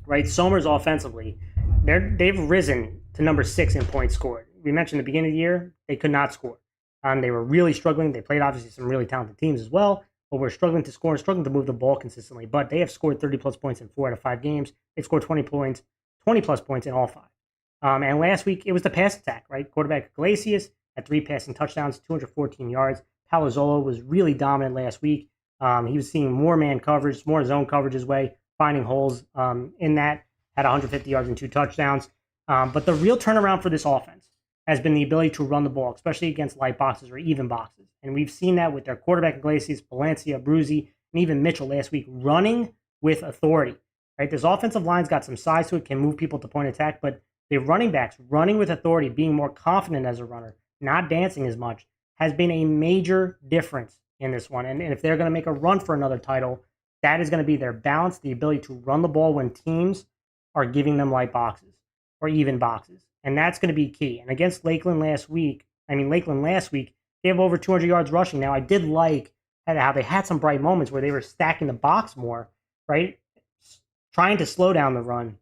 right, Somers offensively, they've risen to number 6 in points scored. We mentioned at the beginning of the year, they could not score. They were really struggling. They played obviously some really talented teams as well, but we're struggling to score and struggling to move the ball consistently. But they have scored 30 plus points in 4 out of 5 games. They've scored 20 plus points in all 5. And last week it was the pass attack, right? Quarterback Iglesias had 3 passing touchdowns, 214 yards. Palazzolo was really dominant last week. He was seeing more man coverage, more zone coverage his way, finding holes in that. Had 150 yards and 2 touchdowns. But the real turnaround for this offense has been the ability to run the ball, especially against light boxes or even boxes. And we've seen that with their quarterback Iglesias, Valencia, Bruzi, and even Mitchell last week, running with authority. Right? This offensive line's got some size to it, can move people to point attack, but the running backs running with authority, being more confident as a runner, not dancing as much, has been a major difference in this one. And if they're going to make a run for another title, that is going to be their balance, the ability to run the ball when teams are giving them light boxes or even boxes. And that's going to be key. And against Lakeland last week, they have over 200 yards rushing. Now, I did like how they had some bright moments where they were stacking the box more, right? Trying to slow down the run.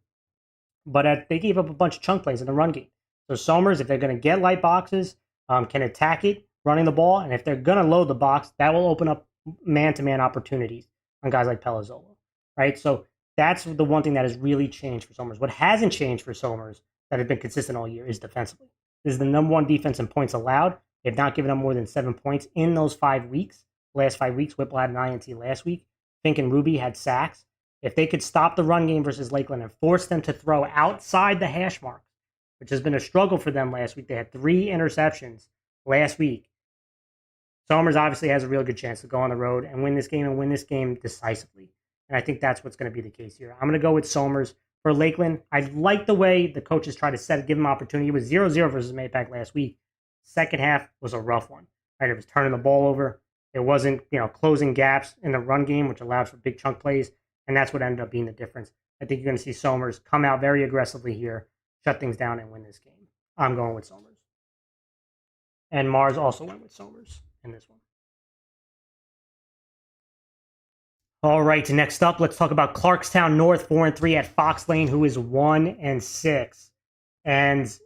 But they gave up a bunch of chunk plays in the run game. So Somers, if they're going to get light boxes, can attack it, running the ball. And if they're going to load the box, that will open up man-to-man opportunities on guys like Palazzolo, right? So that's the one thing that has really changed for Somers. What hasn't changed for Somers that has been consistent all year is defensively. This is the number 1 defense in points allowed. They've not given up more than 7 points in those 5 weeks. Last 5 weeks, Whipple had an INT last week. Fink and Ruby had sacks. If they could stop the run game versus Lakeland and force them to throw outside the hash marks, which has been a struggle for them last week. They had 3 interceptions last week. Somers obviously has a real good chance to go on the road and win this game decisively. And I think that's what's going to be the case here. I'm going to go with Somers. For Lakeland, I like the way the coaches try to give them opportunity. It was 0-0 versus Mayapack last week. Second half was a rough one. Right? It was turning the ball over. It wasn't, closing gaps in the run game, which allowed for big chunk plays. And that's what ended up being the difference. I think you're going to see Somers come out very aggressively here, shut things down, and win this game. I'm going with Somers. And Mars also went with Somers in this one. All right, next up, let's talk about Clarkstown North, 4-3 at Fox Lane, who is 1-6. And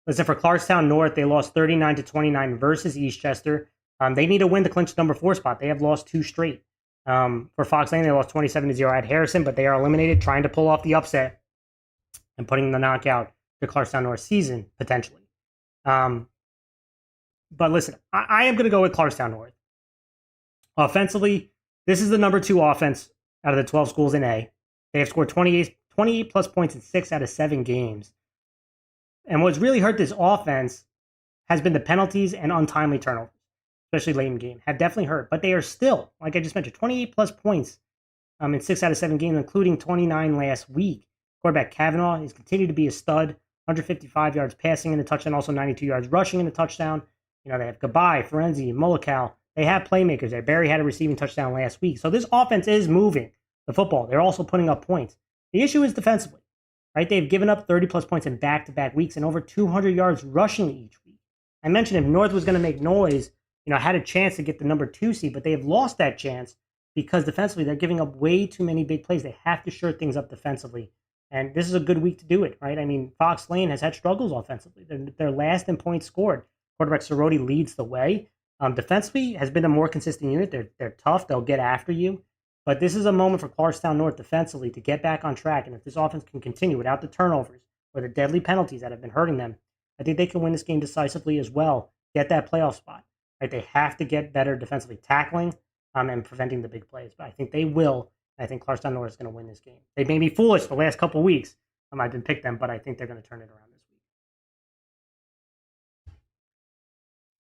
listen, for Clarkstown North, they lost 39-29 versus Eastchester. They need a win to clinch the number 4 spot. They have lost 2 straight. For Fox Lane, they lost 27-0 at Harrison, but they are eliminated, trying to pull off the upset and putting the knockout to Clarkstown North season, potentially. But listen, I am going to go with Clarkstown North. Offensively, this is the number 2 offense out of the 12 schools in A. They have scored 28 plus points in 6 out of 7 games. And what's really hurt this offense has been the penalties and untimely turnovers, especially late in the game, have definitely hurt. But they are still, like I just mentioned, 28 plus points in 6 out of 7 games, including 29 last week. Quarterback Kavanaugh has continued to be a stud, 155 yards passing in the touchdown, also 92 yards rushing in the touchdown. They have Gabai, Ferenzi, Molokal. They have playmakers there. Barry had a receiving touchdown last week. So this offense is moving the football. They're also putting up points. The issue is defensively, right? They've given up 30-plus points in back-to-back weeks and over 200 yards rushing each week. I mentioned if North was going to make noise, had a chance to get the number 2 seed, but they have lost that chance because defensively they're giving up way too many big plays. They have to shore things up defensively. And this is a good week to do it, right? I mean, Fox Lane has had struggles offensively. They're last in points scored. Quarterback Cerroti leads the way. Defensively has been a more consistent unit. They're tough. They'll get after you. But this is a moment for Clarkstown North defensively to get back on track. And if this offense can continue without the turnovers or the deadly penalties that have been hurting them, I think they can win this game decisively as well. Get that playoff spot. Right? They have to get better defensively tackling and preventing the big plays. But I think they will I think Clarkstown North is going to win this game. They made me foolish the last couple weeks. I didn't pick them, but I think they're going to turn it around this week.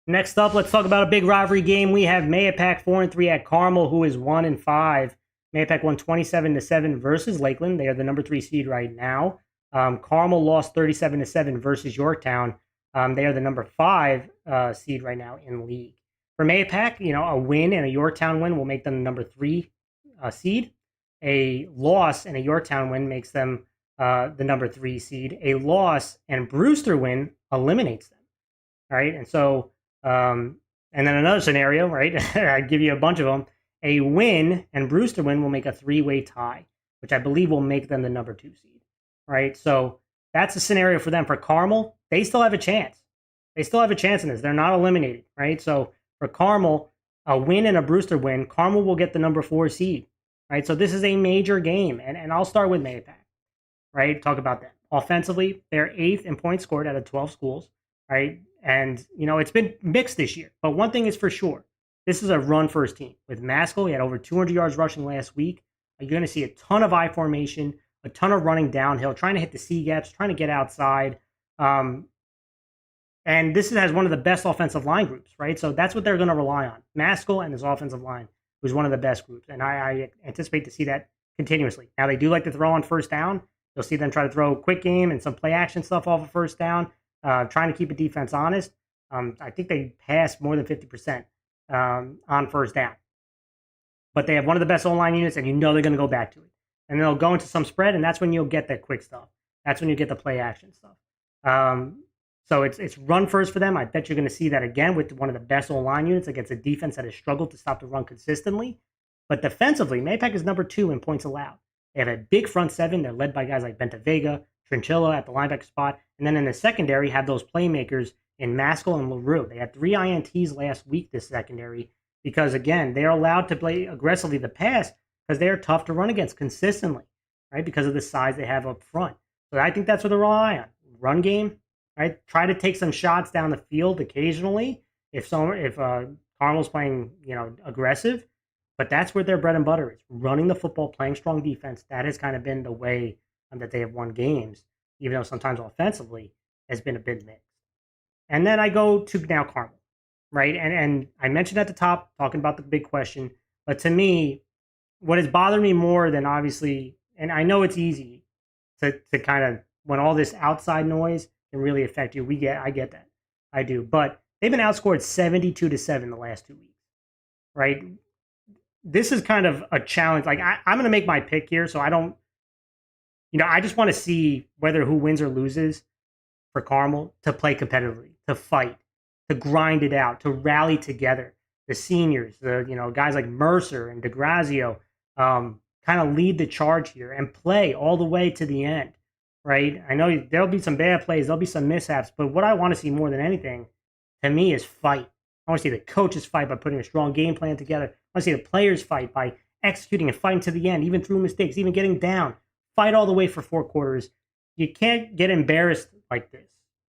Next up, let's talk about a big rivalry game. We have Mahopac 4-3 at Carmel, who is 1-5. Mahopac won 27-7 versus Lakeland. They are the number 3 seed right now. Carmel lost 37-7 versus Yorktown. They are the number 5 seed right now in league. For Mahopac, a win and a Yorktown win will make them the number 3 seed. A loss and a Yorktown win makes them the number 3 seed. A loss and Brewster win eliminates them. All right, and so and then another scenario, right? I give you a bunch of them. A win and Brewster win will make a 3-way tie, which I believe will make them the number 2 seed. Right, so that's a scenario for them. For Carmel, they still have a chance. They still have a chance in this. They're not eliminated, right? So for Carmel, a win and a Brewster win, Carmel will get the number 4 seed, right? So this is a major game, and I'll start with Mahopac, right? Talk about that. Offensively, they're 8th in points scored out of 12 schools, right? And, it's been mixed this year. But one thing is for sure, this is a run-first team. With Maskell, he had over 200 yards rushing last week. You're going to see a ton of I formation, a ton of running downhill, trying to hit the C gaps, trying to get outside. And this has one of the best offensive line groups, right? So that's what they're going to rely on. Maskell and his offensive line was one of the best groups. And I anticipate to see that continuously. Now, they do like to throw on first down. You'll see them try to throw quick game and some play action stuff off of first down, trying to keep a defense honest. I think they passed more than 50% on first down. But they have one of the best O-line units, and they're going to go back to it. And they'll go into some spread, and that's when you'll get that quick stuff. That's when you get the play action stuff. So it's run first for them. I bet you're going to see that again with one of the best O-line units against a defense that has struggled to stop the run consistently. But defensively, Mahopac is number 2 in points allowed. They have a big front 7. They're led by guys like Benta Vega, Trinchilla at the linebacker spot. And then in the secondary, have those playmakers in Maskell and LaRue. They had 3 INTs last week, this secondary, because, again, they're allowed to play aggressively the pass because they're tough to run against consistently, right, because of the size they have up front. So I think that's what they're relying on. Run game, right? Try to take some shots down the field occasionally if Carmel's playing, aggressive. But that's where their bread and butter is. Running the football, playing strong defense. That has kind of been the way that they have won games, even though sometimes offensively has been a bit mixed. And then I go to now Carmel, right? And I mentioned at the top, talking about the big question. But to me, what has bothered me more than obviously, and I know it's easy to kind of, when all this outside noise can really affect you, I get that. I do. But they've been outscored 72-7 the last 2 weeks, right? This is kind of a challenge. Like, I'm going to make my pick here, so I don't, I just want to see whether who wins or loses for Carmel to play competitively, to fight, to grind it out, to rally together. The seniors, guys like Mercer and DeGrazio, kind of lead the charge here and play all the way to the end, right? I know there'll be some bad plays, there'll be some mishaps, but what I want to see more than anything, to me, is fight. I want to see the coaches fight by putting a strong game plan together. I want to see the players fight by executing and fighting to the end, even through mistakes, even getting down. Fight all the way for 4 quarters. You can't get embarrassed like this,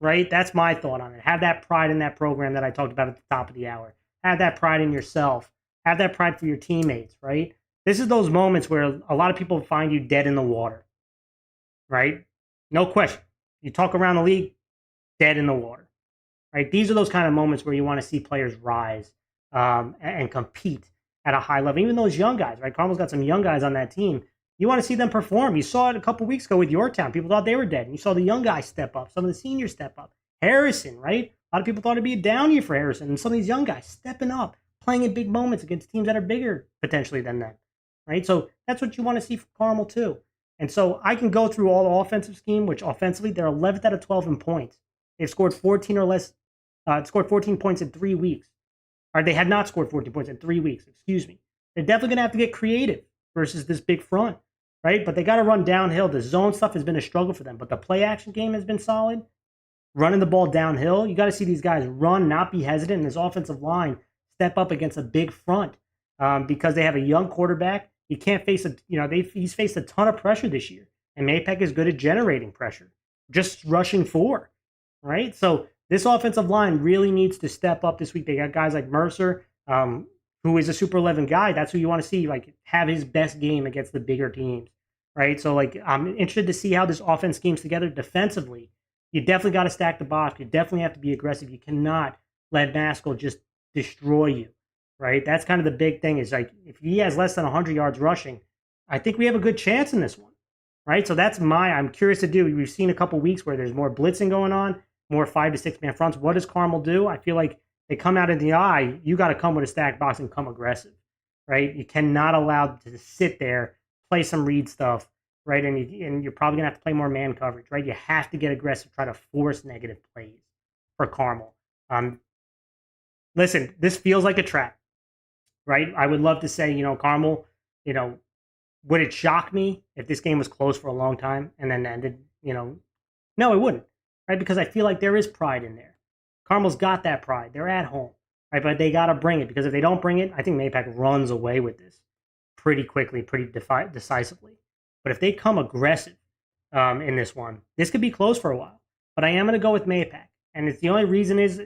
right? That's my thought on it. Have that pride in that program that I talked about at the top of the hour. Have that pride in yourself. Have that pride for your teammates, right? This is those moments where a lot of people find you dead in the water, right? No question. You talk around the league, dead in the water, right? These are those kind of moments where you want to see players rise and compete at a high level. Even those young guys, right? Carmel's got some young guys on that team. You want to see them perform. You saw it a couple weeks ago with Yorktown. People thought they were dead. And you saw the young guys step up. Some of the seniors step up. Harrison, right? A lot of people thought it'd be a down year for Harrison. And some of these young guys stepping up, playing in big moments against teams that are bigger potentially than them, right? So that's what you want to see from Carmel too. And so I can go through all the offensive scheme, which offensively they're 11th out of 12 in points. They've scored 14 or less, scored 14 points in 3 weeks. Or they had not scored 14 points in 3 weeks, excuse me. They're definitely going to have to get creative versus this big front, right? But they got to run downhill. The zone stuff has been a struggle for them, but the play action game has been solid. Running the ball downhill, you got to see these guys run, not be hesitant, and this offensive line step up against a big front because they have a young quarterback. You can't face he's faced a ton of pressure this year, and Mahopac is good at generating pressure, just rushing 4, right? So this offensive line really needs to step up this week. They got guys like Mercer, who is a Super 11 guy, that's who you want to see like have his best game against the bigger teams, right? So like I'm interested to see how this offense schemes together defensively. You definitely got to stack the box. You definitely have to be aggressive. You cannot let Maskell just destroy you, right? That's kind of the big thing is like if he has less than 100 yards rushing, I think we have a good chance in this one, right? So I'm curious to do. We've seen a couple weeks where there's more blitzing going on, more 5 to 6 man fronts. What does Carmel do? I feel like they come out in the eye. You got to come with a stacked box and come aggressive, right? You cannot allow to sit there, play some read stuff, right? And you're probably gonna have to play more man coverage, right? You have to get aggressive, try to force negative plays for Carmel. Listen, this feels like a trap, right? I would love to say, Carmel, would it shock me if this game was close for a long time and then ended, No, it wouldn't, right? Because I feel like there is pride in there. Carmel's got that pride. They're at home, right? But they got to bring it because if they don't bring it, I think Mapac runs away with this pretty quickly, pretty decisively. But if they come aggressive in this one, this could be close for a while. But I am going to go with Mapac. And it's the only reason is,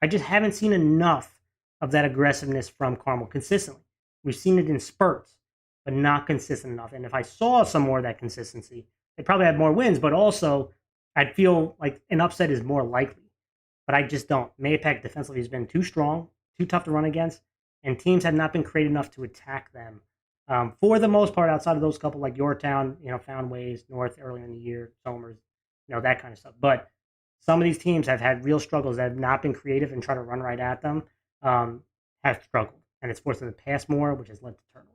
I just haven't seen enough of that aggressiveness from Carmel consistently. We've seen it in spurts, but not consistent enough. And if I saw some more of that consistency, they probably have more wins, but also I'd feel like an upset is more likely. But I just don't. Mapac defensively has been too strong, too tough to run against, and teams have not been creative enough to attack them. For the most part, outside of those couple like Yorktown, found ways, North earlier in the year, Somers, that kind of stuff. But some of these teams have had real struggles that have not been creative and try to run right at them, have struggled. And it's forced them to pass more, which has led to turnovers.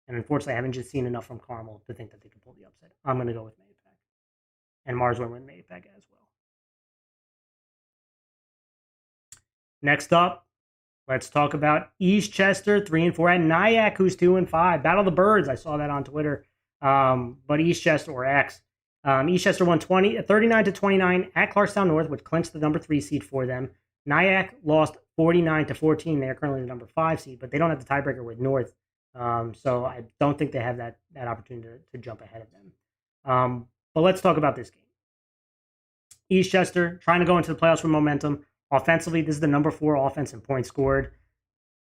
And unfortunately, I haven't just seen enough from Carmel to think that they can pull the upset. I'm going to go with Mapac. And Mars will win Mapac as well. Next up, let's talk about Eastchester 3-4 and Nyack, who's 2-5. Battle of the Birds. I saw that on Twitter. But Eastchester or X. Eastchester won 39-29 at Clarkstown North, which clinched the number 3 seed for them. Nyack lost 49-14. They are currently the number 5 seed, but they don't have the tiebreaker with North. So I don't think they have that opportunity to jump ahead of them. But let's talk about this game. Eastchester trying to go into the playoffs with momentum. Offensively, this is the number 4 offense in points scored.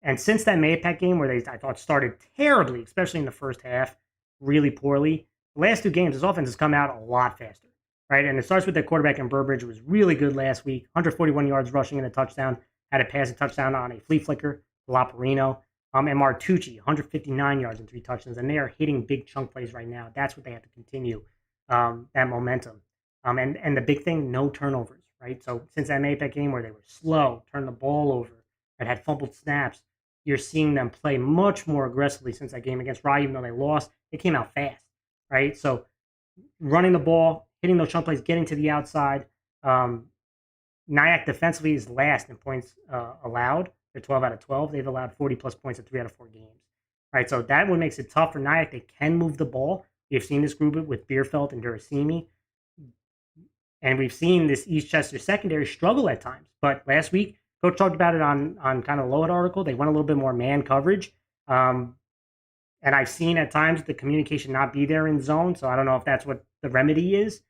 And since that Mapac game where I thought started terribly, especially in the first half, really poorly, the last 2 games, this offense has come out a lot faster, right? And it starts with their quarterback in Burbridge, who was really good last week, 141 yards rushing and a touchdown, had a passing touchdown on a flea flicker, Laparino. And Martucci, 159 yards and 3 touchdowns, and they are hitting big chunk plays right now. That's what they have to continue, that momentum. And the big thing, no turnovers, right? So since that Mapac game where they were slow, turned the ball over, and had fumbled snaps, you're seeing them play much more aggressively since that game against Rye, even though they lost. They came out fast, right? So running the ball, hitting those chunk plays, getting to the outside. Nyack defensively is last in points allowed. They're 12 out of 12. They've allowed 40-plus points in 3 out of 4 games. Right, so that one makes it tough for Nyack. They can move the ball. We've seen this group with Bierfeld and Durasimi. And we've seen this Eastchester secondary struggle at times. But last week, Coach talked about it on kind of Lowe's article. They went a little bit more man coverage. And I've seen at times the communication not be there in zone. So I don't know if that's what the remedy is.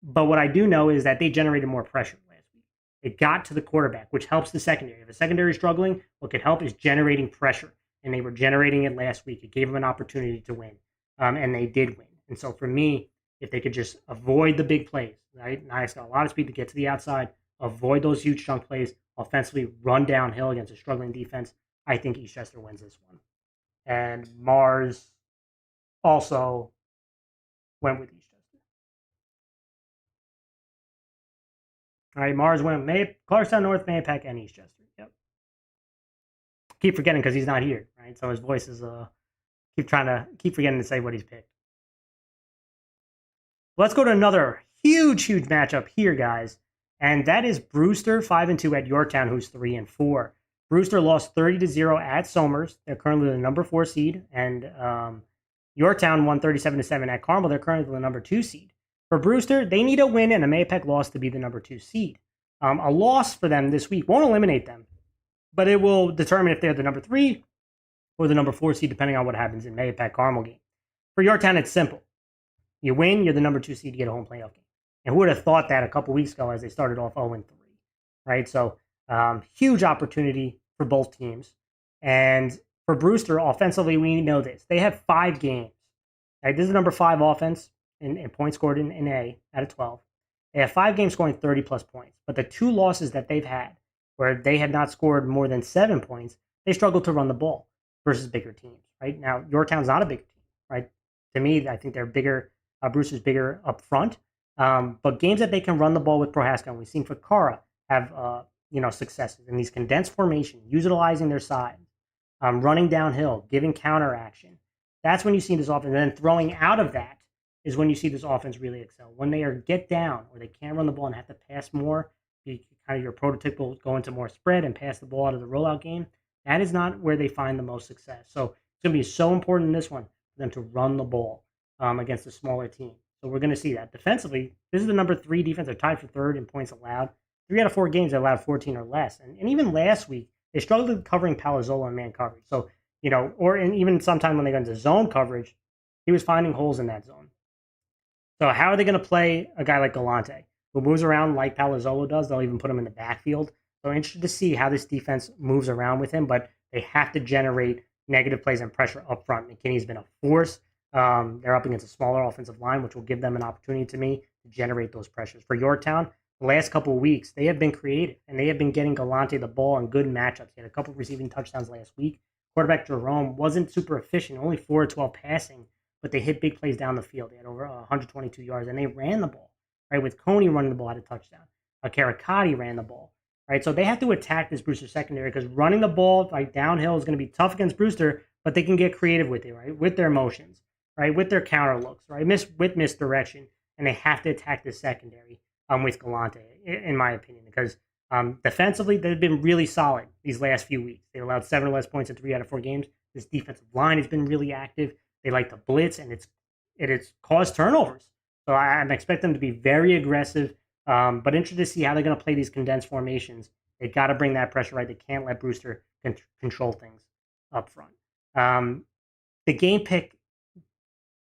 But what I do know is that they generated more pressure last week. It got to the quarterback, which helps the secondary. If the secondary is struggling, what could help is generating pressure. And they were generating it last week. It gave them an opportunity to win. And they did win. And so for me, if they could just avoid the big plays, right? Nyack's got a lot of speed to get to the outside, avoid those huge chunk plays, offensively run downhill against a struggling defense, I think Eastchester wins this one. And Mars also went with Eastchester. All right, Mars went Clarkstown North, Mapac, and Eastchester. Yep. Keep forgetting because he's not here, right? So his voice is keep forgetting to say what he's picked. Let's go to another huge matchup here, guys. And that is Brewster 5-2 at Yorktown, who's 3-4. Brewster lost 30-0 at Somers. They're currently the number 4 seed. And Yorktown won 37-7 at Carmel. They're currently the number 2 seed. For Brewster, they need a win and a Mapac loss to be the number 2 seed. A loss for them this week won't eliminate them, but it will determine if they're the number 3 or the number 4 seed, depending on what happens in Mapac Carmel game. For Yorktown, it's simple. You win, you're the number 2 seed, you get a home playoff game. And who would have thought that a couple weeks ago as they started off 0-3, right? So huge opportunity for both teams. And for Brewster, offensively, we know this. They have 5 games. Right? This is the number 5 offense in points scored in A out of 12. They have 5 games scoring 30 plus points. But the 2 losses that they've had, where they have not scored more than 7 points, they struggle to run the ball versus bigger teams. Right now, Yorktown's not a bigger team. Right? To me, I think they're bigger. Brewster's bigger up front. But games that they can run the ball with Prohaska, and we've seen Fakara have successes in these condensed formation, utilizing their size, running downhill, giving counter action. That's when you see this offense. And then throwing out of that is when you see this offense really excel. When they are get down or they can't run the ball and have to pass more, kind of your prototypical go into more spread and pass the ball out of the rollout game. That is not where they find the most success. So it's going to be so important in this one for them to run the ball against a smaller team. So we're going to see that. Defensively, this is the number 3 defense. They're tied for 3rd in points allowed. 3 out of 4 games, they allowed 14 or less. And even last week, they struggled with covering Palazzolo in man coverage. So, and even sometime when they got into zone coverage, he was finding holes in that zone. So how are they going to play a guy like Galante, who moves around like Palazzolo does? They'll even put him in the backfield. So interested to see how this defense moves around with him, but they have to generate negative plays and pressure up front. McKinney's been a force. They're up against a smaller offensive line, which will give them an opportunity to me to generate those pressures. For Yorktown, the last couple of weeks, they have been creative, and they have been getting Galante the ball in good matchups. He had a couple of receiving touchdowns last week. Quarterback Jerome wasn't super efficient, only 4 of 12 passing, but they hit big plays down the field. They had over 122 yards, and they ran the ball, right? With Coney running the ball at a touchdown. Caracati ran the ball, right? So they have to attack this Brewster secondary because running the ball like downhill is going to be tough against Brewster, but they can get creative with it, right? With their motions, right? With their counter looks, right? With misdirection, and they have to attack this secondary with Galante, in my opinion, because defensively, they've been really solid these last few weeks. They allowed 7 or less points in 3 out of 4 games. This defensive line has been really active. They like to blitz, and it's caused turnovers. So I'm expecting them to be very aggressive, but interested to see how they're going to play these condensed formations. They got to bring that pressure right. They can't let Brewster control things up front. The game pick,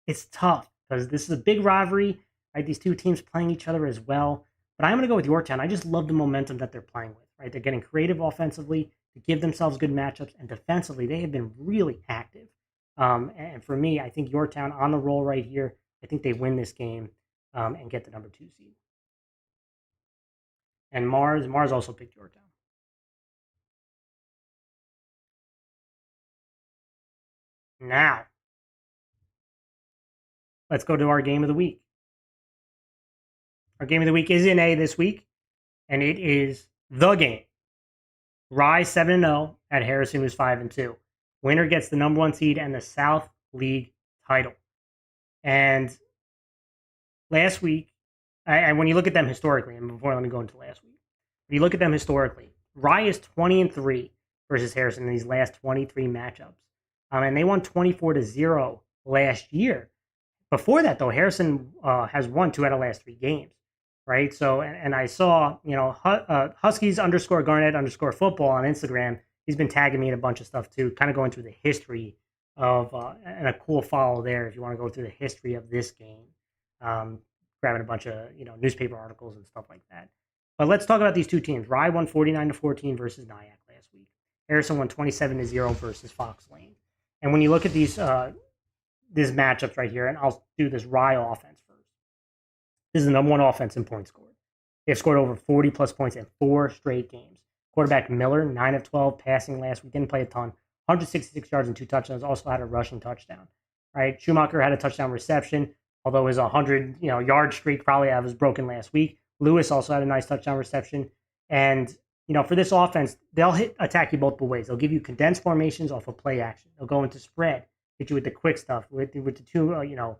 it's tough because this is a big rivalry. Right, these two teams playing each other as well. But I'm going to go with Yorktown. I just love the momentum that they're playing with. Right, they're getting creative offensively to give themselves good matchups, and defensively they have been really active. And for me, I think Yorktown on the roll right here. I think they win this game and get the number 2 seed. And Mars also picked Yorktown. Now, let's go to our game of the week. Our game of the week is in A this week, and it is the game. Rye 7-0 at Harrison, who's 5-2. Winner gets the number 1 seed and the South League title. And last week, and when you look at them historically, and before let me go into last week, when you look at them historically, Rye is 20-3 versus Harrison in these last 23 matchups. And they won 24-0 last year. Before that, though, Harrison has won 2 out of the last 3 games. Right. So, and I saw, Huskies _Garnett_football on Instagram. He's been tagging me in a bunch of stuff too, kind of going through the history of, and a cool follow there if you want to go through the history of this game, grabbing a bunch of, newspaper articles and stuff like that. But let's talk about these two teams. Rye won 49-14 versus Nyack last week. Harrison won 27-0 versus Fox Lane. And when you look at these matchups right here, and I'll do this Rye offense first. This is the number 1 offense in points scored. They've scored over 40-plus points in 4 straight games. Quarterback Miller, 9 of 12 passing last week. Didn't play a ton. 166 yards and 2 touchdowns. Also had a rushing touchdown. Right? Schumacher had a touchdown reception, although his 100-yard streak probably was broken last week. Lewis also had a nice touchdown reception. And, for this offense, they'll attack you multiple ways. They'll give you condensed formations off of play action. They'll go into spread, hit you with the quick stuff, with the 2,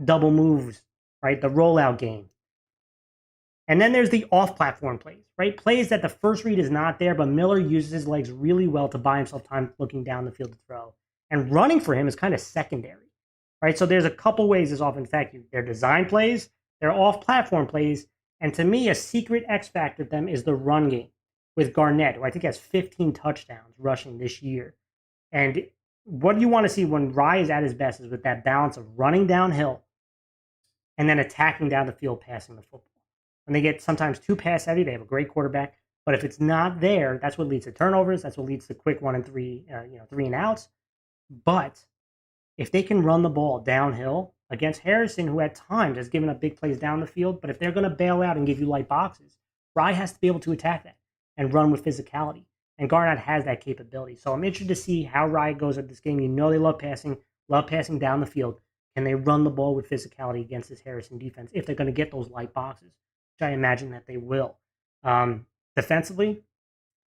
double moves. Right, the rollout game. And then there's the off-platform plays, right? Plays that the first read is not there, but Miller uses his legs really well to buy himself time looking down the field to throw. And running for him is kind of secondary, right? So there's a couple ways this offense attacks you. They're design plays, they're off-platform plays, and to me, a secret X factor of them is the run game with Garnett, who I think has 15 touchdowns rushing this year. And what you want to see when Rye is at his best is with that balance of running downhill and then attacking down the field, passing the football. When they get sometimes too pass heavy, they have a great quarterback. But if it's not there, that's what leads to turnovers. That's what leads to quick 1 and 3, 3 and outs. But if they can run the ball downhill against Harrison, who at times has given up big plays down the field, but if they're going to bail out and give you light boxes, Rye has to be able to attack that and run with physicality. And Garnett has that capability. So I'm interested to see how Rye goes at this game. You know they love passing down the field. Can they run the ball with physicality against this Harrison defense if they're going to get those light boxes, which I imagine that they will. Defensively,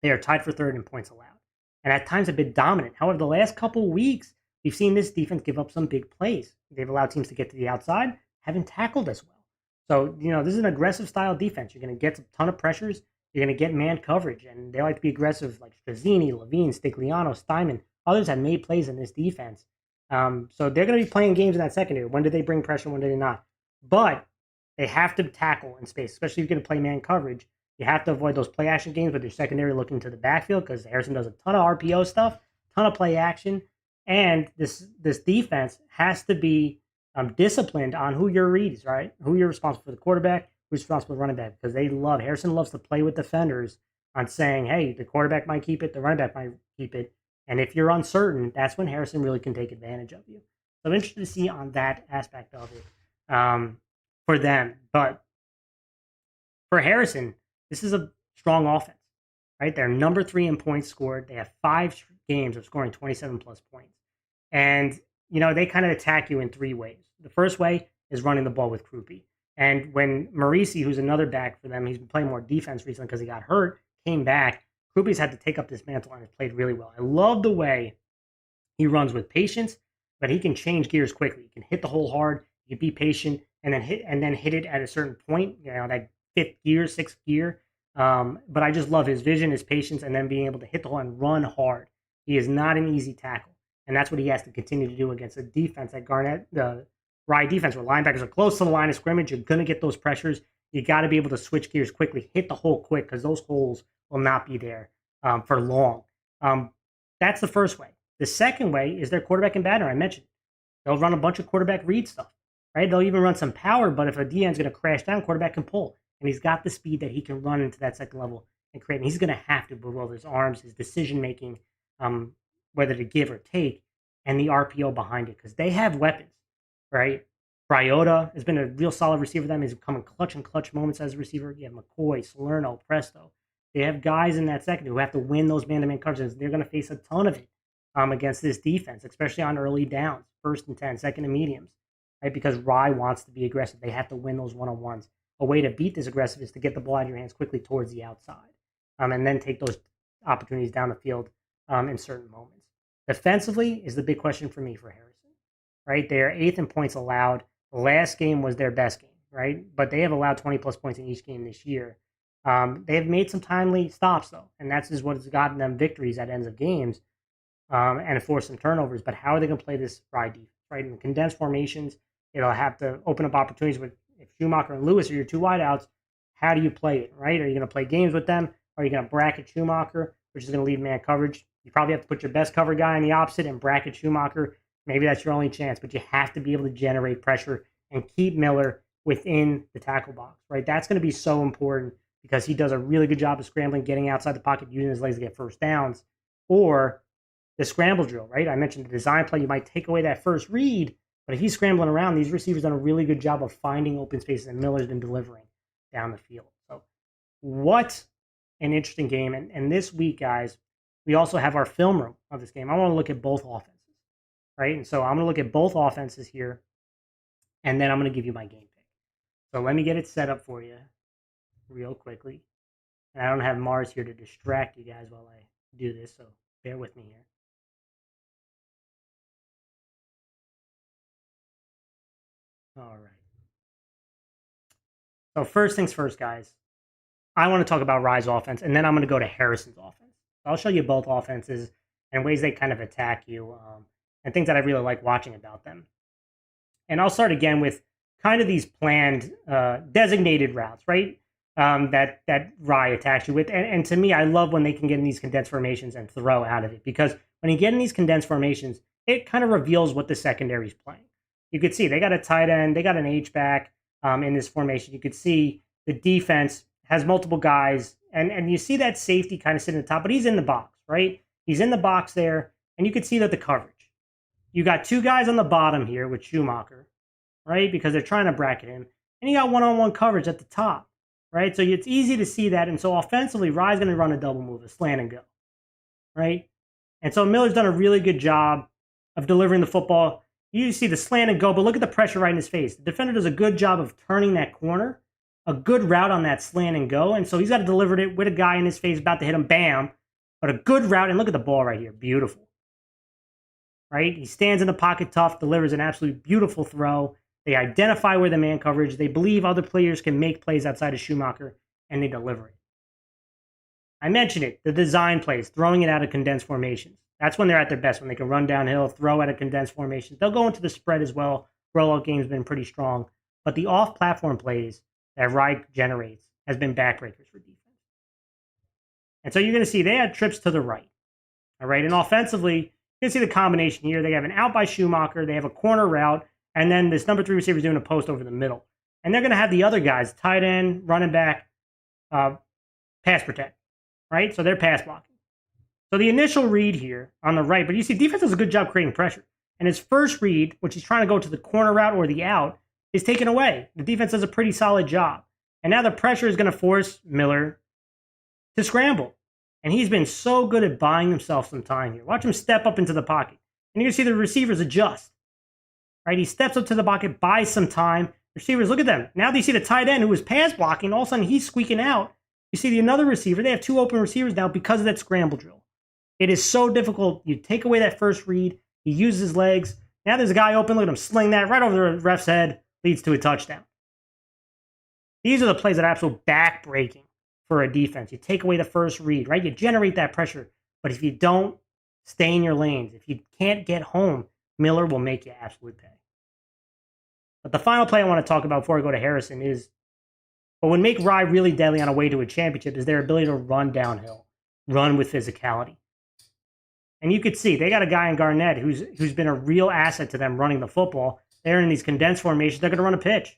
they are tied for third in points allowed, and at times have been dominant. However, the last couple weeks, we've seen this defense give up some big plays. They've allowed teams to get to the outside, haven't tackled as well. So, this is an aggressive style defense. You're going to get a ton of pressures. You're going to get man coverage, and they like to be aggressive, like Strazzini, Levine, Stigliano, Steinman. Others have made plays in this defense. So they're going to be playing games in that secondary. When do they bring pressure? When do they not? But they have to tackle in space, especially if you're going to play man coverage. You have to avoid those play action games with your secondary looking to the backfield because Harrison does a ton of RPO stuff, ton of play action, and this defense has to be disciplined on who your reads, right? Who you're responsible for the quarterback, who's responsible for running back, because Harrison loves to play with defenders on saying, hey, the quarterback might keep it, the running back might keep it, and if you're uncertain, that's when Harrison really can take advantage of you. So I'm interested to see on that aspect of it for them, but for Harrison, this is a strong offense, right? They're number 3 in points scored. They have 5 games of scoring 27 plus points. And, they kind of attack you in 3 ways. The first way is running the ball with Krupe. And when Marisi, who's another back for them, he's been playing more defense recently because he got hurt, came back. Krupe's had to take up this mantle and has played really well. I love the way he runs with patience, but he can change gears quickly. He can hit the hole hard, he can be patient, and then hit it at a certain point, that 5th gear, 6th gear. But I just love his vision, his patience, and then being able to hit the hole and run hard. He is not an easy tackle, and that's what he has to continue to do against a defense like Garnett, the Rye defense, where linebackers are close to the line of scrimmage. You're going to get those pressures. You got to be able to switch gears quickly, hit the hole quick, because those holes will not be there for long. That's the first way. The second way is their quarterback and batter. I mentioned they'll run a bunch of quarterback read stuff, right? They'll even run some power, but if a DN is going to crash down, quarterback can pull. And he's got the speed that he can run into that second level and create. And he's going to have to with his arms, his decision making, whether to give or take, and the RPO behind it because they have weapons, right? Briota has been a real solid receiver for them. He's become in clutch moments as a receiver. You have McCoy, Salerno, Presto. They have guys in that second who have to win those man-to-man coverages. They're going to face a ton of it against this defense, especially on early downs, 1st and 10, second and mediums, right? Because Rye wants to be aggressive. They have to win those one-on-ones. A way to beat this aggressive is to get the ball out of your hands quickly towards the outside and then take those opportunities down the field in certain moments. Defensively is the big question for me for Harrison, right? They are 8th in points allowed. The last game was their best game, right? But they have allowed 20-plus points in each game this year. They have made some timely stops, though, and that's just what has gotten them victories at ends of games and forced some turnovers. But how are they going to play this Rye defense, right? In the condensed formations, it'll have to open up opportunities with if Schumacher and Lewis are your 2 wideouts. How do you play it, right? Are you going to play games with them? Or are you going to bracket Schumacher, which is going to leave man coverage? You probably have to put your best cover guy on the opposite and bracket Schumacher. Maybe that's your only chance, but you have to be able to generate pressure and keep Miller within the tackle box, right? That's going to be so important because he does a really good job of scrambling, getting outside the pocket, using his legs to get first downs. Or the scramble drill, right? I mentioned the design play. You might take away that first read, but if he's scrambling around, these receivers done a really good job of finding open spaces, and Miller's been delivering down the field. So what an interesting game. And this week, guys, we also have our film room of this game. I want to look at both offenses, right? And so I'm going to look at both offenses here, and then I'm going to give you my game pick. So let me get it set up for you real quickly. And I don't have Mars here to distract you guys while I do this, so bear with me here. All right. So first things first, guys. I want to talk about Rye's offense, and then I'm going to go to Harrison's offense. So I'll show you both offenses and ways they kind of attack you and things that I really like watching about them. And I'll start again with kind of these planned designated routes, right? That Rye attacks you with. And to me, I love when they can get in these condensed formations and throw out of it because when you get in these condensed formations, it kind of reveals what the secondary is playing. You could see they got a tight end, they got an H-back in this formation. You could see the defense has multiple guys And you see that safety kind of sitting at the top, but he's in the box, right? He's in the box there, and you can see that the coverage. You got two guys on the bottom here with Schumacher, right? Because they're trying to bracket him. And you got one-on-one coverage at the top, right? So it's easy to see that. And so offensively, Rye's going to run a double move, a slant and go, right? And so Miller's done a really good job of delivering the football. You see the slant and go, but look at the pressure right in his face. The defender does a good job of turning that corner, a good route on that slant and go. And so he's got to deliver it with a guy in his face about to hit him, bam. But a good route, and look at the ball right here, beautiful. Right? He stands in the pocket tough, delivers an absolutely beautiful throw. They identify where the man coverage. They believe other players can make plays outside of Schumacher, and they deliver it. I mentioned it, the design plays, throwing it out of condensed formations. That's when they're at their best, when they can run downhill, throw out of condensed formations. They'll go into the spread as well. Rollout game's been pretty strong. But the off-platform plays that Rye generates has been backbreakers for defense. And so you're going to see they had trips to the right. All right, and offensively, you can see the combination here. They have an out by Schumacher. They have a corner route. And then this number 3 receiver is doing a post over the middle. And they're going to have the other guys, tight end, running back, pass protect, right? So they're pass blocking. So the initial read here on the right, but you see defense does a good job creating pressure. And his first read, which he's trying to go to the corner route or the out, is taken away. The defense does a pretty solid job. And now the pressure is going to force Miller to scramble. And he's been so good at buying himself some time here. Watch him step up into the pocket. And you're going to see the receivers adjust. Right? He steps up to the pocket, buys some time. Receivers, look at them. Now they see the tight end who was pass blocking. All of a sudden, he's squeaking out. You see another receiver. They have two open receivers now because of that scramble drill. It is so difficult. You take away that first read. He uses his legs. Now there's a guy open. Look at him sling that right over the ref's head. Leads to a touchdown. These are the plays that are absolute back-breaking for a defense. You take away the first read, right? You generate that pressure. But if you don't stay in your lanes, if you can't get home, Miller will make you absolute pay. But the final play I want to talk about before I go to Harrison is what would make Rye really deadly on a way to a championship is their ability to run downhill, run with physicality. And you could see they got a guy in Garnett who's been a real asset to them running the football. They're in these condensed formations. They're going to run a pitch,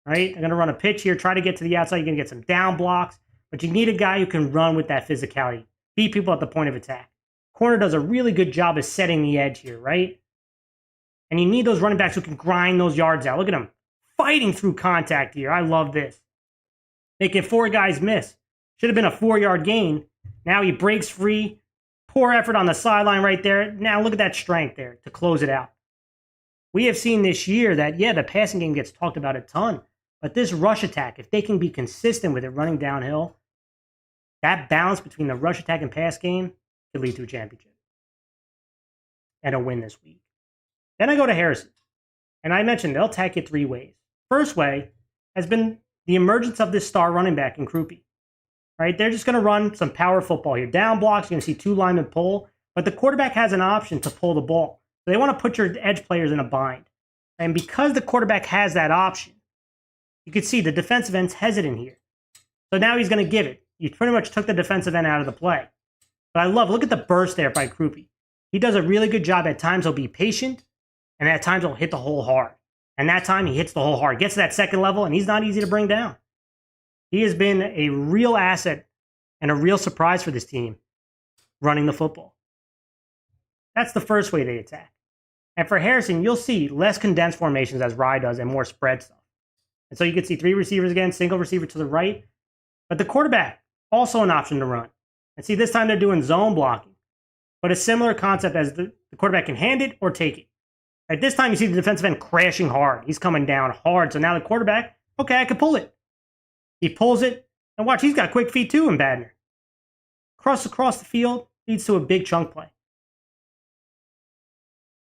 right? They're going to run a pitch here, try to get to the outside. You're going to get some down blocks, but you need a guy who can run with that physicality, beat people at the point of attack. Corner does a really good job of setting the edge here, right? And you need those running backs who can grind those yards out. Look at him fighting through contact here. I love this. Making 4 guys miss. Should have been a 4-yard gain. Now he breaks free. Poor effort on the sideline right there. Now look at that strength there to close it out. We have seen this year that, yeah, the passing game gets talked about a ton. But this rush attack, if they can be consistent with it running downhill, that balance between the rush attack and pass game could lead to a championship and a win this week. Then I go to Harrison. And I mentioned they'll attack it 3 ways. First way has been the emergence of this star running back in Krupe. Right? They're just going to run some power football here. Down blocks, you're going to see 2 linemen pull, but the quarterback has an option to pull the ball. So they want to put your edge players in a bind. And because the quarterback has that option, you can see the defensive end's hesitant here. So now he's going to give it. You pretty much took the defensive end out of the play. But look at the burst there by Krupe. He does a really good job. At times he'll be patient, and at times he'll hit the hole hard. And that time he hits the hole hard. Gets to that second level, and he's not easy to bring down. He has been a real asset and a real surprise for this team running the football. That's the first way they attack. And for Harrison, you'll see less condensed formations as Rye does and more spread stuff. And so you can see 3 receivers again, single receiver to the right. But the quarterback, also an option to run. And see, this time they're doing zone blocking. But a similar concept as the quarterback can hand it or take it. At this time, you see the defensive end crashing hard. He's coming down hard. So now the quarterback, okay, I can pull it. He pulls it, and watch, he's got quick feet too in Badner. Across the field leads to a big chunk play.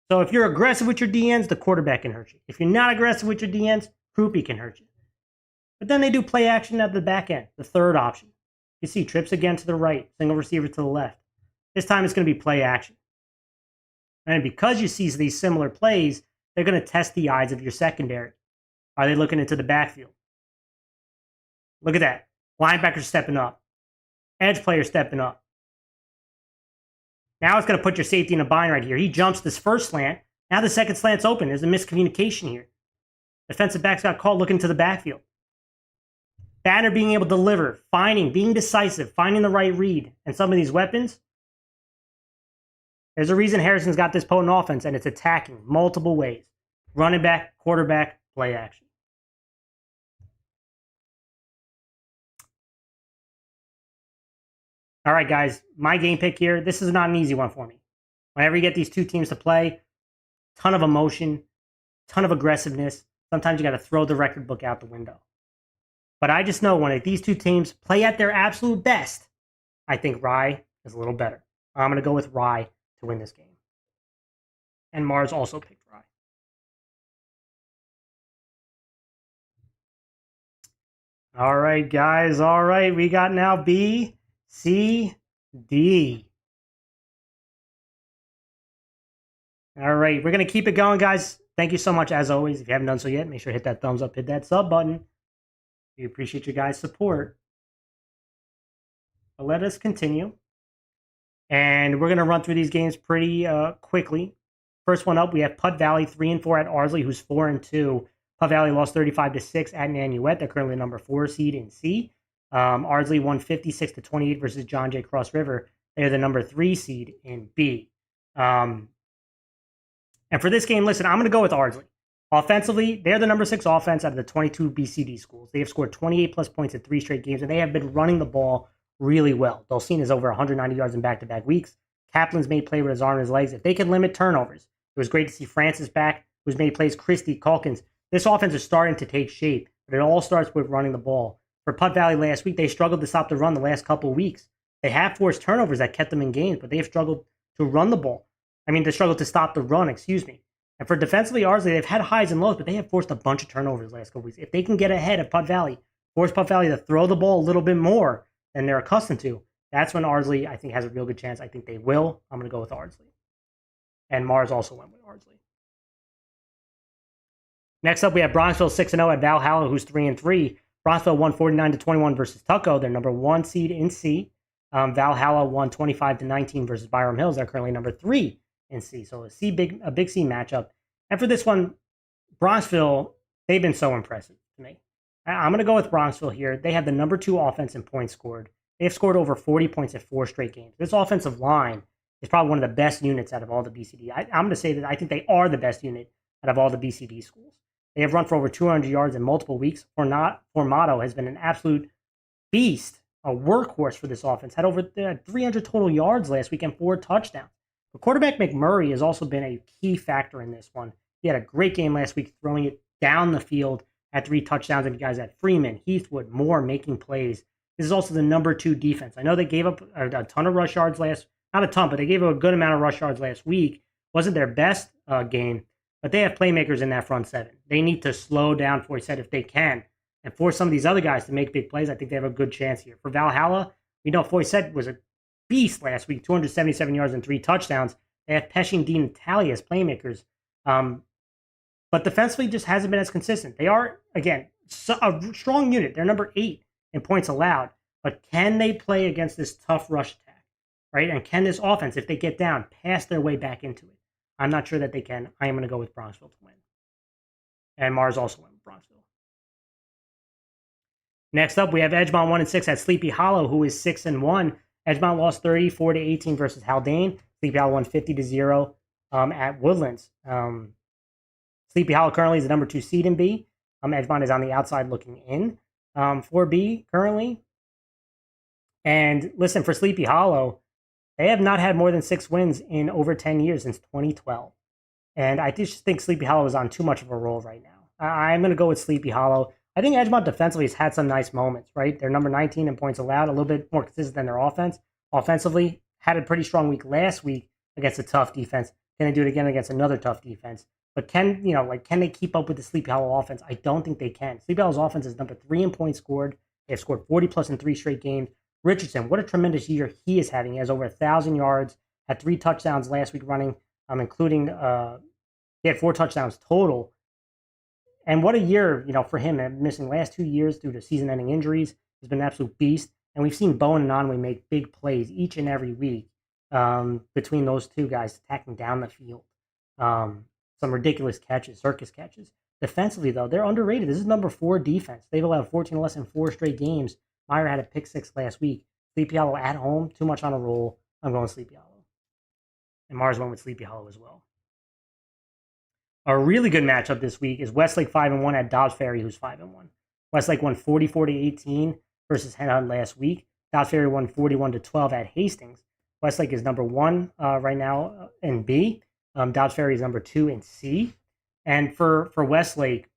So if you're aggressive with your DNs, the quarterback can hurt you. If you're not aggressive with your DNs, Krupe can hurt you. But then they do play action at the back end, the third option. You see trips again to the right, single receiver to the left. This time it's going to be play action. And because you see these similar plays, they're going to test the eyes of your secondary. Are they looking into the backfield? Look at that. Linebacker stepping up. Edge player stepping up. Now it's going to put your safety in a bind right here. He jumps this first slant. Now the second slant's open. There's a miscommunication here. Defensive backs got called looking to the backfield. Banner being able to deliver, finding, being decisive, finding the right read, and some of these weapons. There's a reason Harrison's got this potent offense, and it's attacking multiple ways. Running back, quarterback, play action. All right, guys, my game pick here. This is not an easy one for me. Whenever you get these two teams to play, ton of emotion, ton of aggressiveness. Sometimes you got to throw the record book out the window. But I just know when these two teams play at their absolute best, I think Rye is a little better. I'm going to go with Rye to win this game. And Mars also picked Rye. All right, guys. All right. We got now B, C, D. All right. We're going to keep it going, guys. Thank you so much, as always. If you haven't done so yet, make sure to hit that thumbs up, hit that sub button. We appreciate you guys' support. But let us continue. And we're going to run through these games pretty quickly. First one up, we have Putt Valley 3-4 at Ardsley, who's 4-2. Putt Valley lost 35-6 at Nanuet. They're currently number 4 seed in C. Ardsley won 56-28 versus John Jay Cross River. They're the number 3 seed in B. And for this game, listen, I'm going to go with Ardsley. Offensively, they're the number 6 offense out of the 22 BCD schools. They have scored 28 plus points in 3 straight games, and they have been running the ball really well. Dulcine is over 190 yards in back-to-back weeks. Kaplan's made play with his arm and his legs. If they can limit turnovers, it was great to see Francis back, who's made plays. Christie, Calkins. This offense is starting to take shape, but it all starts with running the ball. For Putt Valley last week, they struggled to stop the run the last couple of weeks. They have forced turnovers that kept them in games, but they have struggled to run the ball. They struggled to stop the run, excuse me. And for defensively, Ardsley, they've had highs and lows, but they have forced a bunch of turnovers the last couple weeks. If they can get ahead of Putt Valley, force Putt Valley to throw the ball a little bit more than they're accustomed to, that's when Ardsley, I think, has a real good chance. I think they will. I'm going to go with Ardsley. And Mars also went with Ardsley. Next up, we have Bronxville 6-0 at Valhalla, who's 3-3. Bronxville won 49-21 versus Tucco. They're number 1 seed in C. Valhalla won 25-19 versus Byram Hills. They're currently number 3 in C. So a big C matchup. And for this one, Bronxville, they've been so impressive to me. I'm going to go with Bronxville here. They have the number 2 offense in points scored. They've scored over 40 points in 4 straight games. This offensive line is probably one of the best units out of all the BCD. I'm going to say that I think they are the best unit out of all the BCD schools. They have run for over 200 yards in multiple weeks. Formato has been an absolute beast, a workhorse for this offense. Had over 300 total yards last week and 4 touchdowns. But quarterback McMurray has also been a key factor in this one. He had a great game last week, throwing it down the field, had 3 touchdowns, and you guys had Freeman, Heathwood, Moore making plays. This is also the number 2 defense. I know they gave up a ton of rush yards not a ton, but they gave up a good amount of rush yards last week. Wasn't their best game, but they have playmakers in that front 7. They need to slow down Foyset if they can and force some of these other guys to make big plays. I think they have a good chance here. For Valhalla, we know Foyset was a beast last week, 277 yards and 3 touchdowns. They have Peshin, Dean, and Talley as playmakers. But defensively just hasn't been as consistent. They are, again, a strong unit. They're number 8 in points allowed. But can they play against this tough rush attack, right? And can this offense, if they get down, pass their way back into it? I'm not sure that they can. I am going to go with Bronxville to win. And Mars also went with Bronxville. Next up, we have Edgemont 1-6 at Sleepy Hollow, who is 6-1. Edgemont lost 34-18 versus Haldane. Sleepy Hollow won 50-0 at Woodlands. Sleepy Hollow currently is the number 2 seed in B. Edgemont is on the outside looking in for B currently. And listen, for Sleepy Hollow, they have not had more than 6 wins in over 10 years since 2012. And I just think Sleepy Hollow is on too much of a roll right now. I'm going to go with Sleepy Hollow. I think Edgemont defensively has had some nice moments, right? They're number 19 in points allowed, a little bit more consistent than their offense. Offensively, had a pretty strong week last week against a tough defense. Can they do it again against another tough defense? But can they keep up with the Sleepy Hollow offense? I don't think they can. Sleepy Hollow's offense is number 3 in points scored. They've scored 40 plus in 3 straight games. Richardson, what a tremendous year he is having. He has over 1,000 yards, had 3 touchdowns last week running, including he had 4 touchdowns total. And what a year, for him, missing last 2 years due to season-ending injuries. He's been an absolute beast. And we've seen Bowen and Onway make big plays each and every week between those two guys attacking down the field. Some ridiculous catches, circus catches. Defensively, though, they're underrated. This is number 4 defense. They've allowed 14 less in 4 straight games. Meyer had a pick 6 last week. Sleepy Hollow at home, too much on a roll. I'm going Sleepy Hollow. And Mars went with Sleepy Hollow as well. A really good matchup this week is Westlake 5-1 at Dobbs Ferry, who's 5-1. Westlake won 44-18 versus Hen Hud last week. Dobbs Ferry won 41-12 at Hastings. Westlake is number 1 right now in B. Dobbs Ferry is number 2 in C. And for Westlake,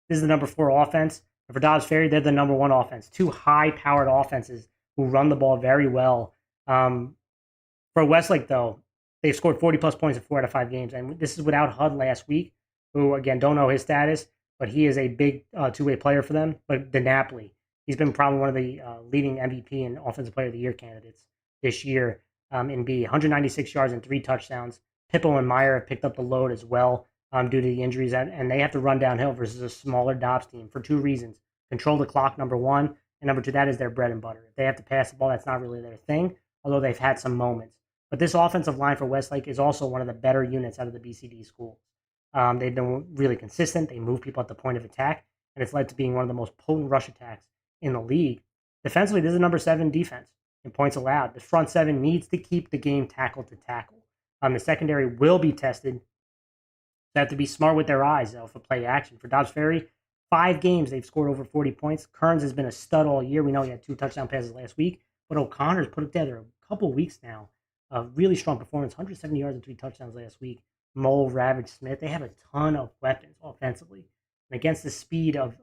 this is the number 4 offense. And for Dobbs Ferry, they're the number 1 offense. 2 high-powered offenses who run the ball very well. For Westlake, though, they've scored 40-plus points in 4 out of 5 games. And this is without Hud last week, who, again, don't know his status, but he is a big two-way player for them. But DeNapoli, he's been probably one of the leading MVP and Offensive Player of the Year candidates this year in B. 196 yards and 3 touchdowns. Pippo and Meyer have picked up the load as well due to the injuries, and they have to run downhill versus a smaller Dobbs team for 2 reasons. Control the clock, number 1, and number 2, that is their bread and butter. If they have to pass the ball, that's not really their thing, although they've had some moments. But this offensive line for Westlake is also one of the better units out of the BCD schools. They've been really consistent. They move people at the point of attack, and it's led to being one of the most potent rush attacks in the league. Defensively, this is number 7 defense in points allowed. The front 7 needs to keep the game tackle to tackle. The secondary will be tested. They have to be smart with their eyes, though, for play action. For Dobbs Ferry, 5 games they've scored over 40 points. Kearns has been a stud all year. We know he had 2 touchdown passes last week, but O'Connor's put it together a couple weeks now. A really strong performance, 170 yards and 3 touchdowns last week. Mole, Ravage, Smith, they have a ton of weapons offensively. And against the speed of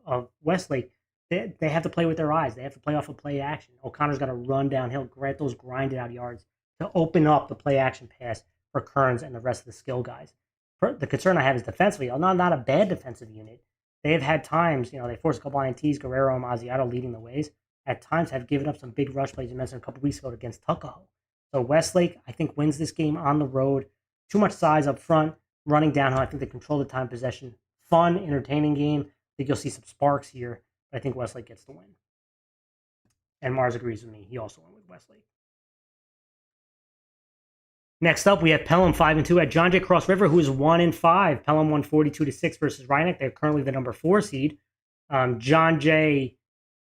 Westlake, they have to play with their eyes. They have to play off of play action. O'Connor's got to run downhill, grant those grinded out yards to open up the play action pass for Kearns and the rest of the skill guys. The concern I have is defensively. Not a bad defensive unit. They have had times, they forced a couple INTs, Guerrero and Mazziato leading the ways. At times have given up some big rush plays. You mentioned a couple weeks ago against Tuckahoe. So Westlake, I think, wins this game on the road. Too much size up front, running downhill. I think they control the time possession. Fun, entertaining game. I think you'll see some sparks here, but I think Westlake gets the win. And Mars agrees with me. He also went with Westlake. Next up, we have Pelham 5-2 at John Jay Cross River, who is 1-5. Pelham won 42-6 versus Rhinebeck. They're currently the number 4 seed. John Jay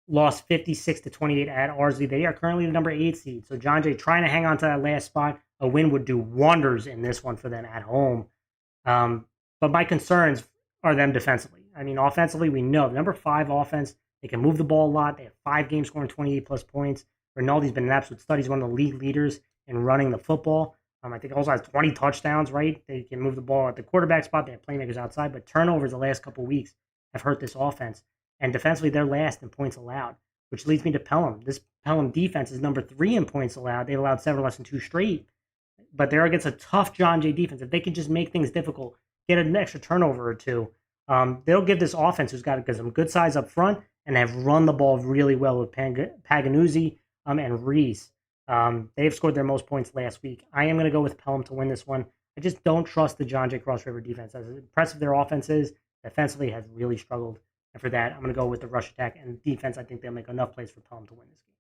lost 56-28 at Ardsley. They are currently the number 8 seed. So John Jay trying to hang on to that last spot. A win would do wonders in this one for them at home. But my concerns are them defensively. I mean, offensively, we know the number 5 offense, they can move the ball a lot. They have 5 games scoring 28-plus points. Rinaldi's been an absolute stud. He's one of the league leaders in running the football. I think also has 20 touchdowns, right? They can move the ball at the quarterback spot. They have playmakers outside, but turnovers the last couple of weeks have hurt this offense. And defensively, they're last in points allowed, which leads me to Pelham. This Pelham defense is number 3 in points allowed. They've allowed 7 less than 2 straight, but they're against a tough John Jay defense. If they can just make things difficult, get an extra turnover or 2, they'll give this offense, who's got some good size up front, and have run the ball really well with Paganuzzi and Reese. They've scored their most points last week. I am going to go with Pelham to win this one. I just don't trust the John Jay Cross River defense. As impressive their offense is, defensively has really struggled. And for that, I'm going to go with the rush attack and defense. I think they'll make enough plays for Pelham to win this game.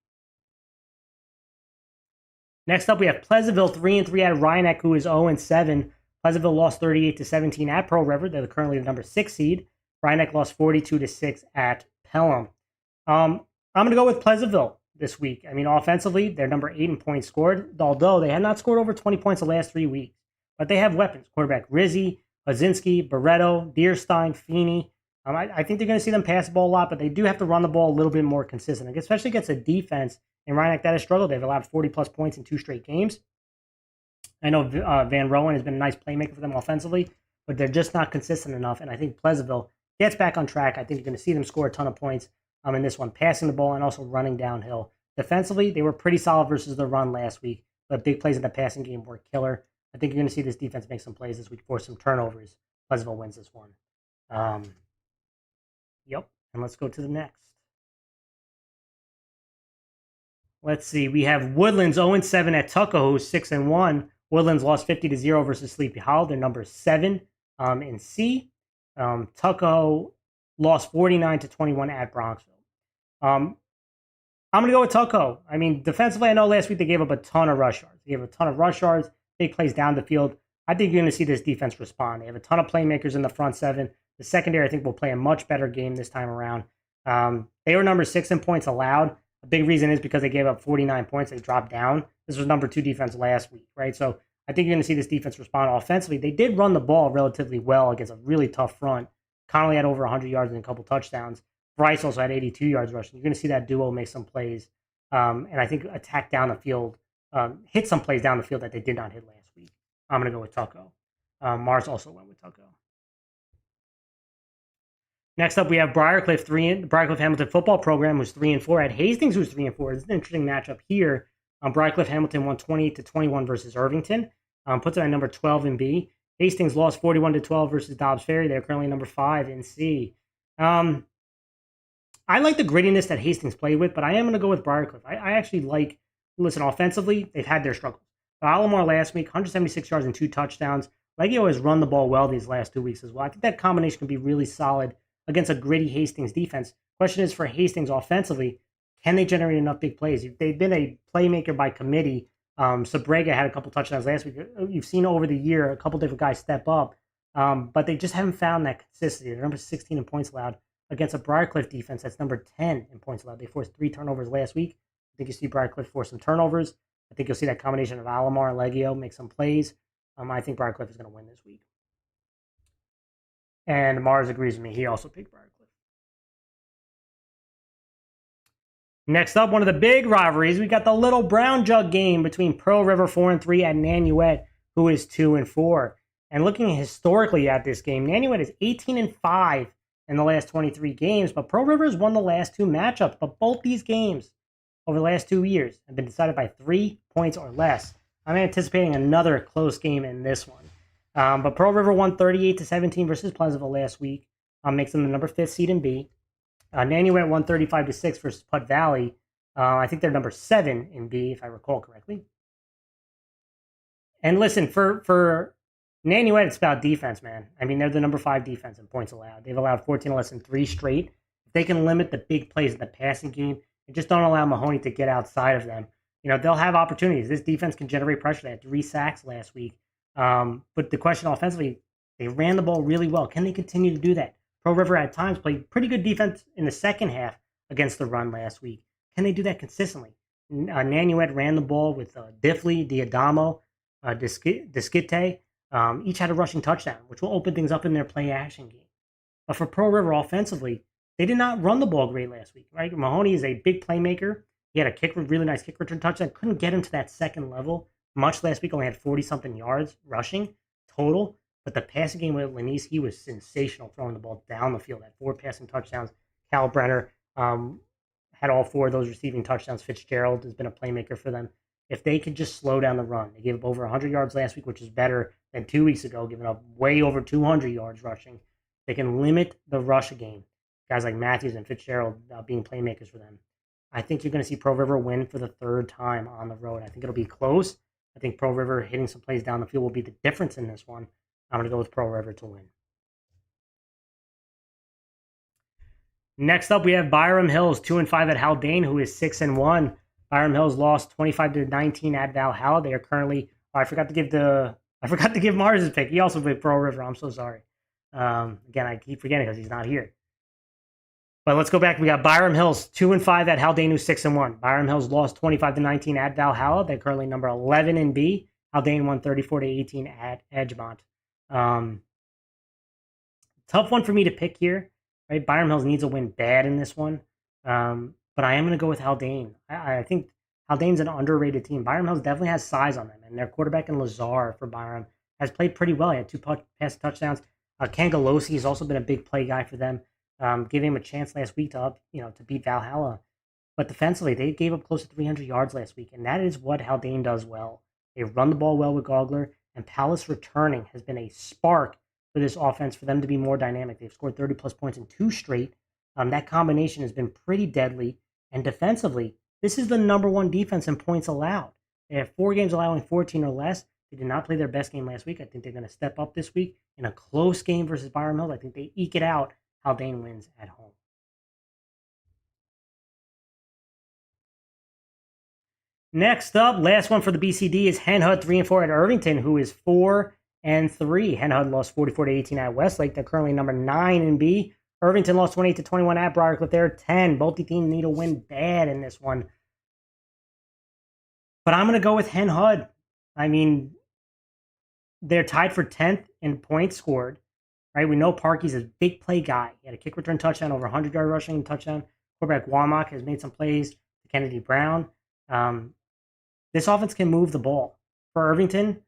Next up, we have Pleasantville 3-3 at Rhinebeck, who is 0-7. Pleasantville lost 38-17 at Pearl River. They're currently the number 6 seed. Rhinebeck lost 42-6 at Pelham. I'm going to go with Pleasantville this week. I mean, offensively, they're number 8 in points scored, although they have not scored over 20 points the last 3 weeks. But they have weapons. Quarterback Rizzi, Hazinski, Barreto, Deerstein, Feeney. I think they're going to see them pass the ball a lot, but they do have to run the ball a little bit more consistent, especially against a defense in Rhinebeck that has struggled. They've allowed 40-plus points in 2 straight games. I know Van Rowan has been a nice playmaker for them offensively, but they're just not consistent enough, and I think Pleasantville gets back on track. I think you're going to see them score a ton of points in this one, passing the ball and also running downhill. Defensively, they were pretty solid versus the run last week, but big plays in the passing game were killer. I think you're going to see this defense make some plays this week, force some turnovers. Pleasantville wins this one. Yep, and let's go to the next. Let's see. We have Woodlands 0-7 at Tuckahoe, 6-1. Woodlands lost 50-0 versus Sleepy Hollow. They're number 7 in C. Tuckahoe lost 49-21 at Bronxville. I'm going to go with Tuckahoe. I mean, defensively, I know last week they gave up a ton of rush yards. They gave a ton of rush yards, big plays down the field. I think you're going to see this defense respond. They have a ton of playmakers in the front seven. The secondary, I think, will play a much better game this time around. They were number 6 in points allowed. A big reason is because they gave up 49 points. They dropped down. This was number 2 defense last week, right? So I think you're going to see this defense respond offensively. They did run the ball relatively well against a really tough front. Connolly had over 100 yards and a couple touchdowns. Bryce also had 82 yards rushing. You're going to see that duo make some plays, and I think attack down the field, hit some plays down the field that they did not hit last week. I'm going to go with Tucko. Mars also went with Tucko. Next up, we have Briarcliff Hamilton football program, who's 3-4 at Hastings, who's 3-4. It's an interesting matchup here. Briarcliff Hamilton won 28-21 versus Irvington, puts it at number 12 in B. Hastings lost 41-12 versus Dobbs Ferry. They're currently number 5 in C. I like the grittiness that Hastings played with, but I am going to go with Briarcliff. I actually like, listen, offensively, they've had their struggles. Alomar last week, 176 yards and 2 touchdowns. Leggio has run the ball well these last 2 weeks as well. I think that combination can be really solid against a gritty Hastings defense. Question is for Hastings offensively, can they generate enough big plays? They've been a playmaker by committee. Sabrega had a couple touchdowns last week. You've seen over the year a couple different guys step up, but they just haven't found that consistency. They're number 16 in points allowed against a Briarcliff defense that's number 10 in points allowed. They forced 3 turnovers last week. I think you see Briarcliff force some turnovers. I think you'll see that combination of Alomar and Leggio make some plays. I think Briarcliff is going to win this week. And Mars agrees with me. He also picked Briarcliff. Next up, one of the big rivalries. We got the Little Brown Jug game between Pearl River 4-3 and Nanuet, who is 2-4. And looking historically at this game, Nanuet is 18-5 in the last 23 games, but Pearl River has won the last 2 matchups. But both these games over the last 2 years have been decided by 3 points or less. I'm anticipating another close game in this one. But Pearl River won 38-17 versus Pleasantville last week. Makes them the number 5th seed in B. Nanuet won 35-6 versus Putt Valley. I think they're number 7 in B, if I recall correctly. And listen, for Nanuet, it's about defense, man. I mean, they're the number 5 defense in points allowed. They've allowed 14 less than 3 straight. If they can limit the big plays in the passing game and just don't allow Mahoney to get outside of them, they'll have opportunities. This defense can generate pressure. They had 3 sacks last week. But the question offensively, they ran the ball really well. Can they continue to do that? Pearl River at times played pretty good defense in the second half against the run last week. Can they do that consistently? Nanuet ran the ball with Diffley, Diadamo, Disquite. Each had a rushing touchdown, which will open things up in their play action game. But for Pearl River offensively, they did not run the ball great last week, right? Mahoney is a big playmaker. He had a really nice kick return touchdown. Couldn't get him to that second level much last week. Only had 40-something yards rushing total. But the passing game with Lanise, he was sensational throwing the ball down the field. Had 4 passing touchdowns. Cal Brenner had all 4 of those receiving touchdowns. Fitzgerald has been a playmaker for them. If they could just slow down the run, they gave up over 100 yards last week, which is better than 2 weeks ago, giving up way over 200 yards rushing. They can limit the rush game. Guys like Matthews and Fitzgerald being playmakers for them. I think you're going to see Pearl River win for the 3rd time on the road. I think it'll be close. I think Pearl River hitting some plays down the field will be the difference in this one. I'm going to go with Pearl River to win. Next up, we have Byram Hills, 2-5 at Haldane, who is 6-1. Byram Hills lost 25-19 at Valhalla. They are currently. I forgot to give Mars's pick. He also picked Pearl River. I'm so sorry. Again, I keep forgetting because he's not here. But let's go back. We got Byram Hills, 2-5 at Haldane, who's 6-1. Byram Hills lost 25-19 at Valhalla. They're currently number 11 in B. Haldane won 34-18 at Edgemont. Tough one for me to pick here, right? Byram Hills needs a win bad in this one, but I am going to go with Haldane. I think Haldane's an underrated team. Byram Hills definitely has size on them, and their quarterback in Lazar for Byram has played pretty well. He had 2 pass touchdowns. Kangalosi has also been a big play guy for them, giving him a chance last week to beat Valhalla. But defensively, they gave up close to 300 yards last week, and that is what Haldane does well. They run the ball well with Gogler, and Palace returning has been a spark for this offense for them to be more dynamic. They've scored 30-plus points in 2 straight. That combination has been pretty deadly. And defensively, this is the number 1 defense in points allowed. They have 4 games allowing 14 or less. They did not play their best game last week. I think they're going to step up this week in a close game versus Byram Hills. I think they eke it out. Haldane wins at home. Next up, last one for the BCD is Hen Hut 3-4 at Irvington, who is 4 and 3. Hen Hud lost 44 to 18 at Westlake. They're currently number 9 in B. Irvington lost 28 to 21 at Briarcliff. They're 10. Both the teams need a win bad in this one. But I'm going to go with Hen Hud. I mean, they're tied for 10th in points scored. Right? We know Parkey's a big play guy. He had a kick return touchdown, over 100-yard rushing touchdown. Quarterback Womack has made some plays to Kennedy Brown. This offense can move the ball. For Irvington,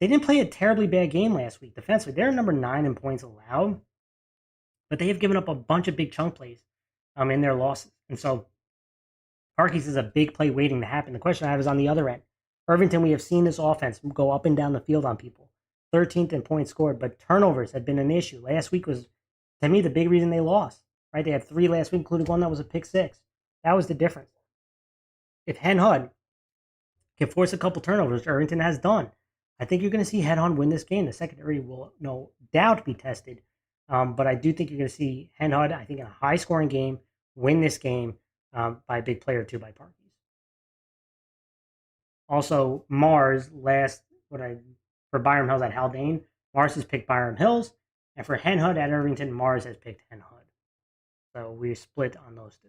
they didn't play a terribly bad game last week defensively. They're number 9 in points allowed, but they have given up a bunch of big chunk plays in their losses. And so Parkey's is a big play waiting to happen. The question I have is on the other end. Irvington, we have seen this offense go up and down the field on people. 13th in points scored, but turnovers had been an issue. Last week was, to me, the big reason they lost. Right? They had 3 last week, including one that was a pick 6. That was the difference. If Hen Hud can force a couple turnovers, which Irvington has done, I think you're going to see Hen Hud win this game. The secondary will no doubt be tested, but I do think you're going to see Hen Hud, I think, in a high-scoring game, win this game by a big play or two by Parkey's. Also, Mars for Byram Hills at Haldane, Mars has picked Byram Hills, and for Hen Hud at Irvington, Mars has picked Hen Hud. So we're split on those two.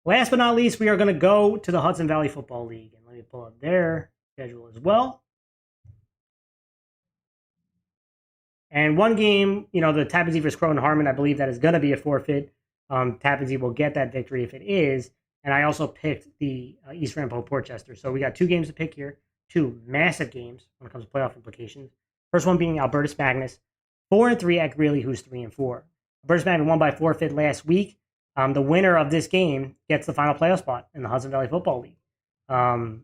Last but not least, we are going to go to the Hudson Valley Football League, and let me pull up their schedule as well. And one game, the Tappan Zee versus Croton Harmon, I believe that is going to be a forfeit. Tappan Zee will get that victory if it is. And I also picked the East Ramapo Portchester. So we got 2 games to pick here, 2 massive games when it comes to playoff implications. First one being Albertus Magnus, 4-3 at Greeley, who's 3-4. Albertus Magnus won by forfeit last week. The winner of this game gets the final playoff spot in the Hudson Valley Football League.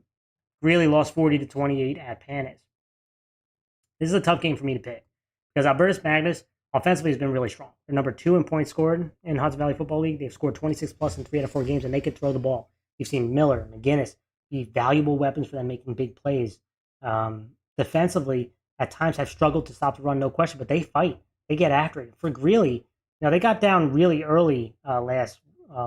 Greeley lost 40 to 28 at Panis. This is a tough game for me to pick because Albertus Magnus offensively has been really strong. They're number 2 in points scored in Hudson Valley Football League. They've scored 26 plus in 3 out of 4 games, and they can throw the ball. You've seen Miller, McGinnis be valuable weapons for them making big plays. Defensively, at times have struggled to stop the run, no question, but they fight. They get after it. For Greeley, they got down really early last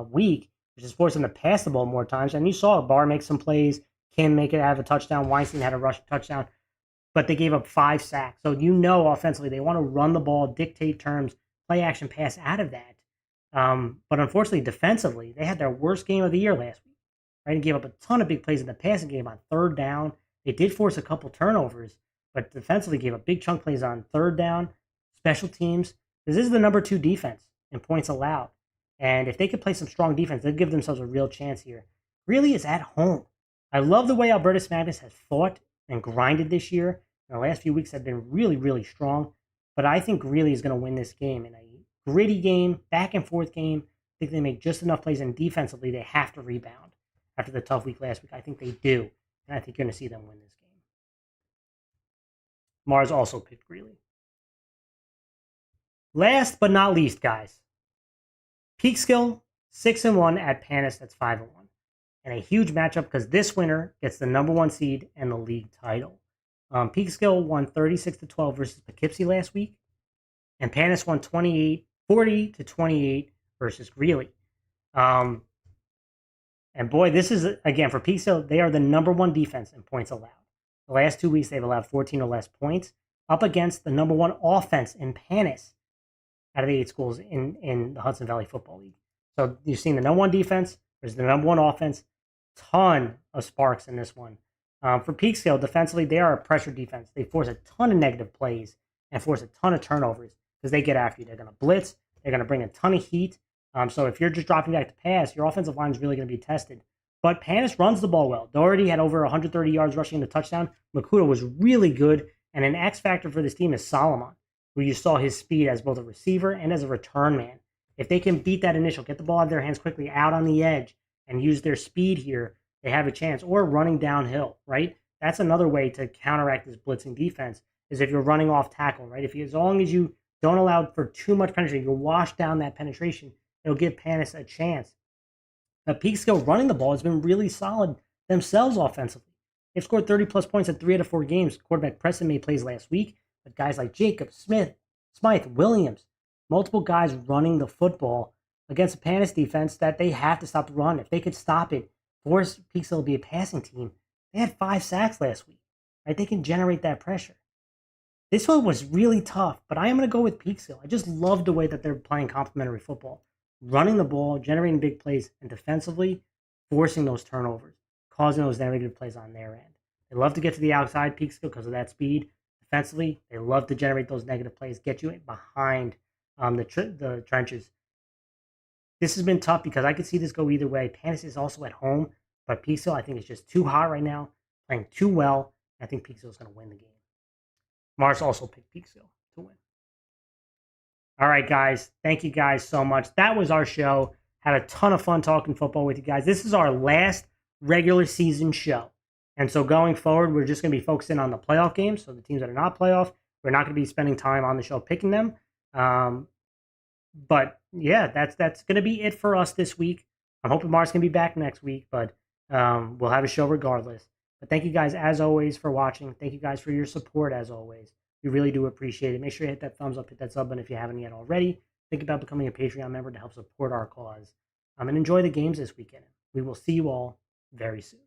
week, which has forced them to pass the ball more times. And you saw Barr make some plays, Kim have a touchdown, Weinstein had a rush touchdown, but they gave up 5 sacks. So offensively, they want to run the ball, dictate terms, play action pass out of that. But unfortunately, defensively, they had their worst game of the year last week. Right, and gave up a ton of big plays in the passing game on 3rd down. They did force a couple turnovers, but defensively gave up big chunk plays on 3rd down, special teams. This is the number 2 defense in points allowed. And if they could play some strong defense, they'd give themselves a real chance here. Greeley is at home. I love the way Albertus Magnus has fought and grinded this year. In the last few weeks have been really, really strong. But I think Greeley is going to win this game in a gritty game, back and forth game. I think they make just enough plays, and defensively they have to rebound after the tough week last week. I think they do. And I think you're going to see them win this game. Mars also picked Greeley. Last but not least, guys. Peekskill, 6-1 at Panis, that's 5-1. And a huge matchup because this winner gets the number 1 seed and the league title. Peekskill won 36-12 versus Poughkeepsie last week. And Panis won 40-28 versus Greeley. And boy, this is, again, for Peekskill, they are the number 1 defense in points allowed. The last 2 weeks, they've allowed 14 or less points, up against the number 1 offense in Panis out of the 8 schools in the Hudson Valley Football League. So you've seen the number 1 defense, there's the number 1 offense, ton of sparks in this one. For Peekskill, defensively, they are a pressure defense. They force a ton of negative plays and force a ton of turnovers because they get after you. They're going to blitz. They're going to bring a ton of heat. So if you're just dropping back to pass, your offensive line is really going to be tested. But Panis runs the ball well. Doherty had over 130 yards rushing the touchdown. Makuta was really good. And an X factor for this team is Solomon, where you saw his speed as both a receiver and as a return man. If they can beat that initial, get the ball out of their hands quickly out on the edge and use their speed here, they have a chance. Or running downhill, right? That's another way to counteract this blitzing defense is if you're running off tackle, right? As long as you don't allow for too much penetration, you wash down that penetration, it'll give Panis a chance. But Peekskill running the ball has been really solid themselves offensively. They've scored 30-plus points in 3 out of 4 games. Quarterback Preston made plays last week, but guys like Jacob, Smith, Smythe, Williams, multiple guys running the football against a Panis defense that they have to stop the run. If they could stop it, force Peekskill to be a passing team. They had 5 sacks last week. right? They can generate that pressure. This one was really tough, but I am going to go with Peekskill. I just love the way that they're playing complementary football, running the ball, generating big plays, and defensively forcing those turnovers, causing those negative plays on their end. They love to get to the outside, Peekskill, because of that speed. Defensively, they love to generate those negative plays, get you behind the trenches. This has been tough because I could see this go either way. Panis is also at home, but Peekskill, I think, is just too hot right now, playing too well. I think Peekskill is going to win the game. Mars also picked Peekskill to win. All right, guys. Thank you guys so much. That was our show. Had a ton of fun talking football with you guys. This is our last regular season show. And so going forward, we're just going to be focusing on the playoff games. So the teams that are not playoff, we're not going to be spending time on the show picking them. But yeah, that's going to be it for us this week. I'm hoping Mars can be back next week, but we'll have a show regardless. But thank you guys, as always, for watching. Thank you guys for your support, as always. We really do appreciate it. Make sure you hit that thumbs up, hit that sub button if you haven't yet already. Think about becoming a Patreon member to help support our cause. And enjoy the games this weekend. We will see you all very soon.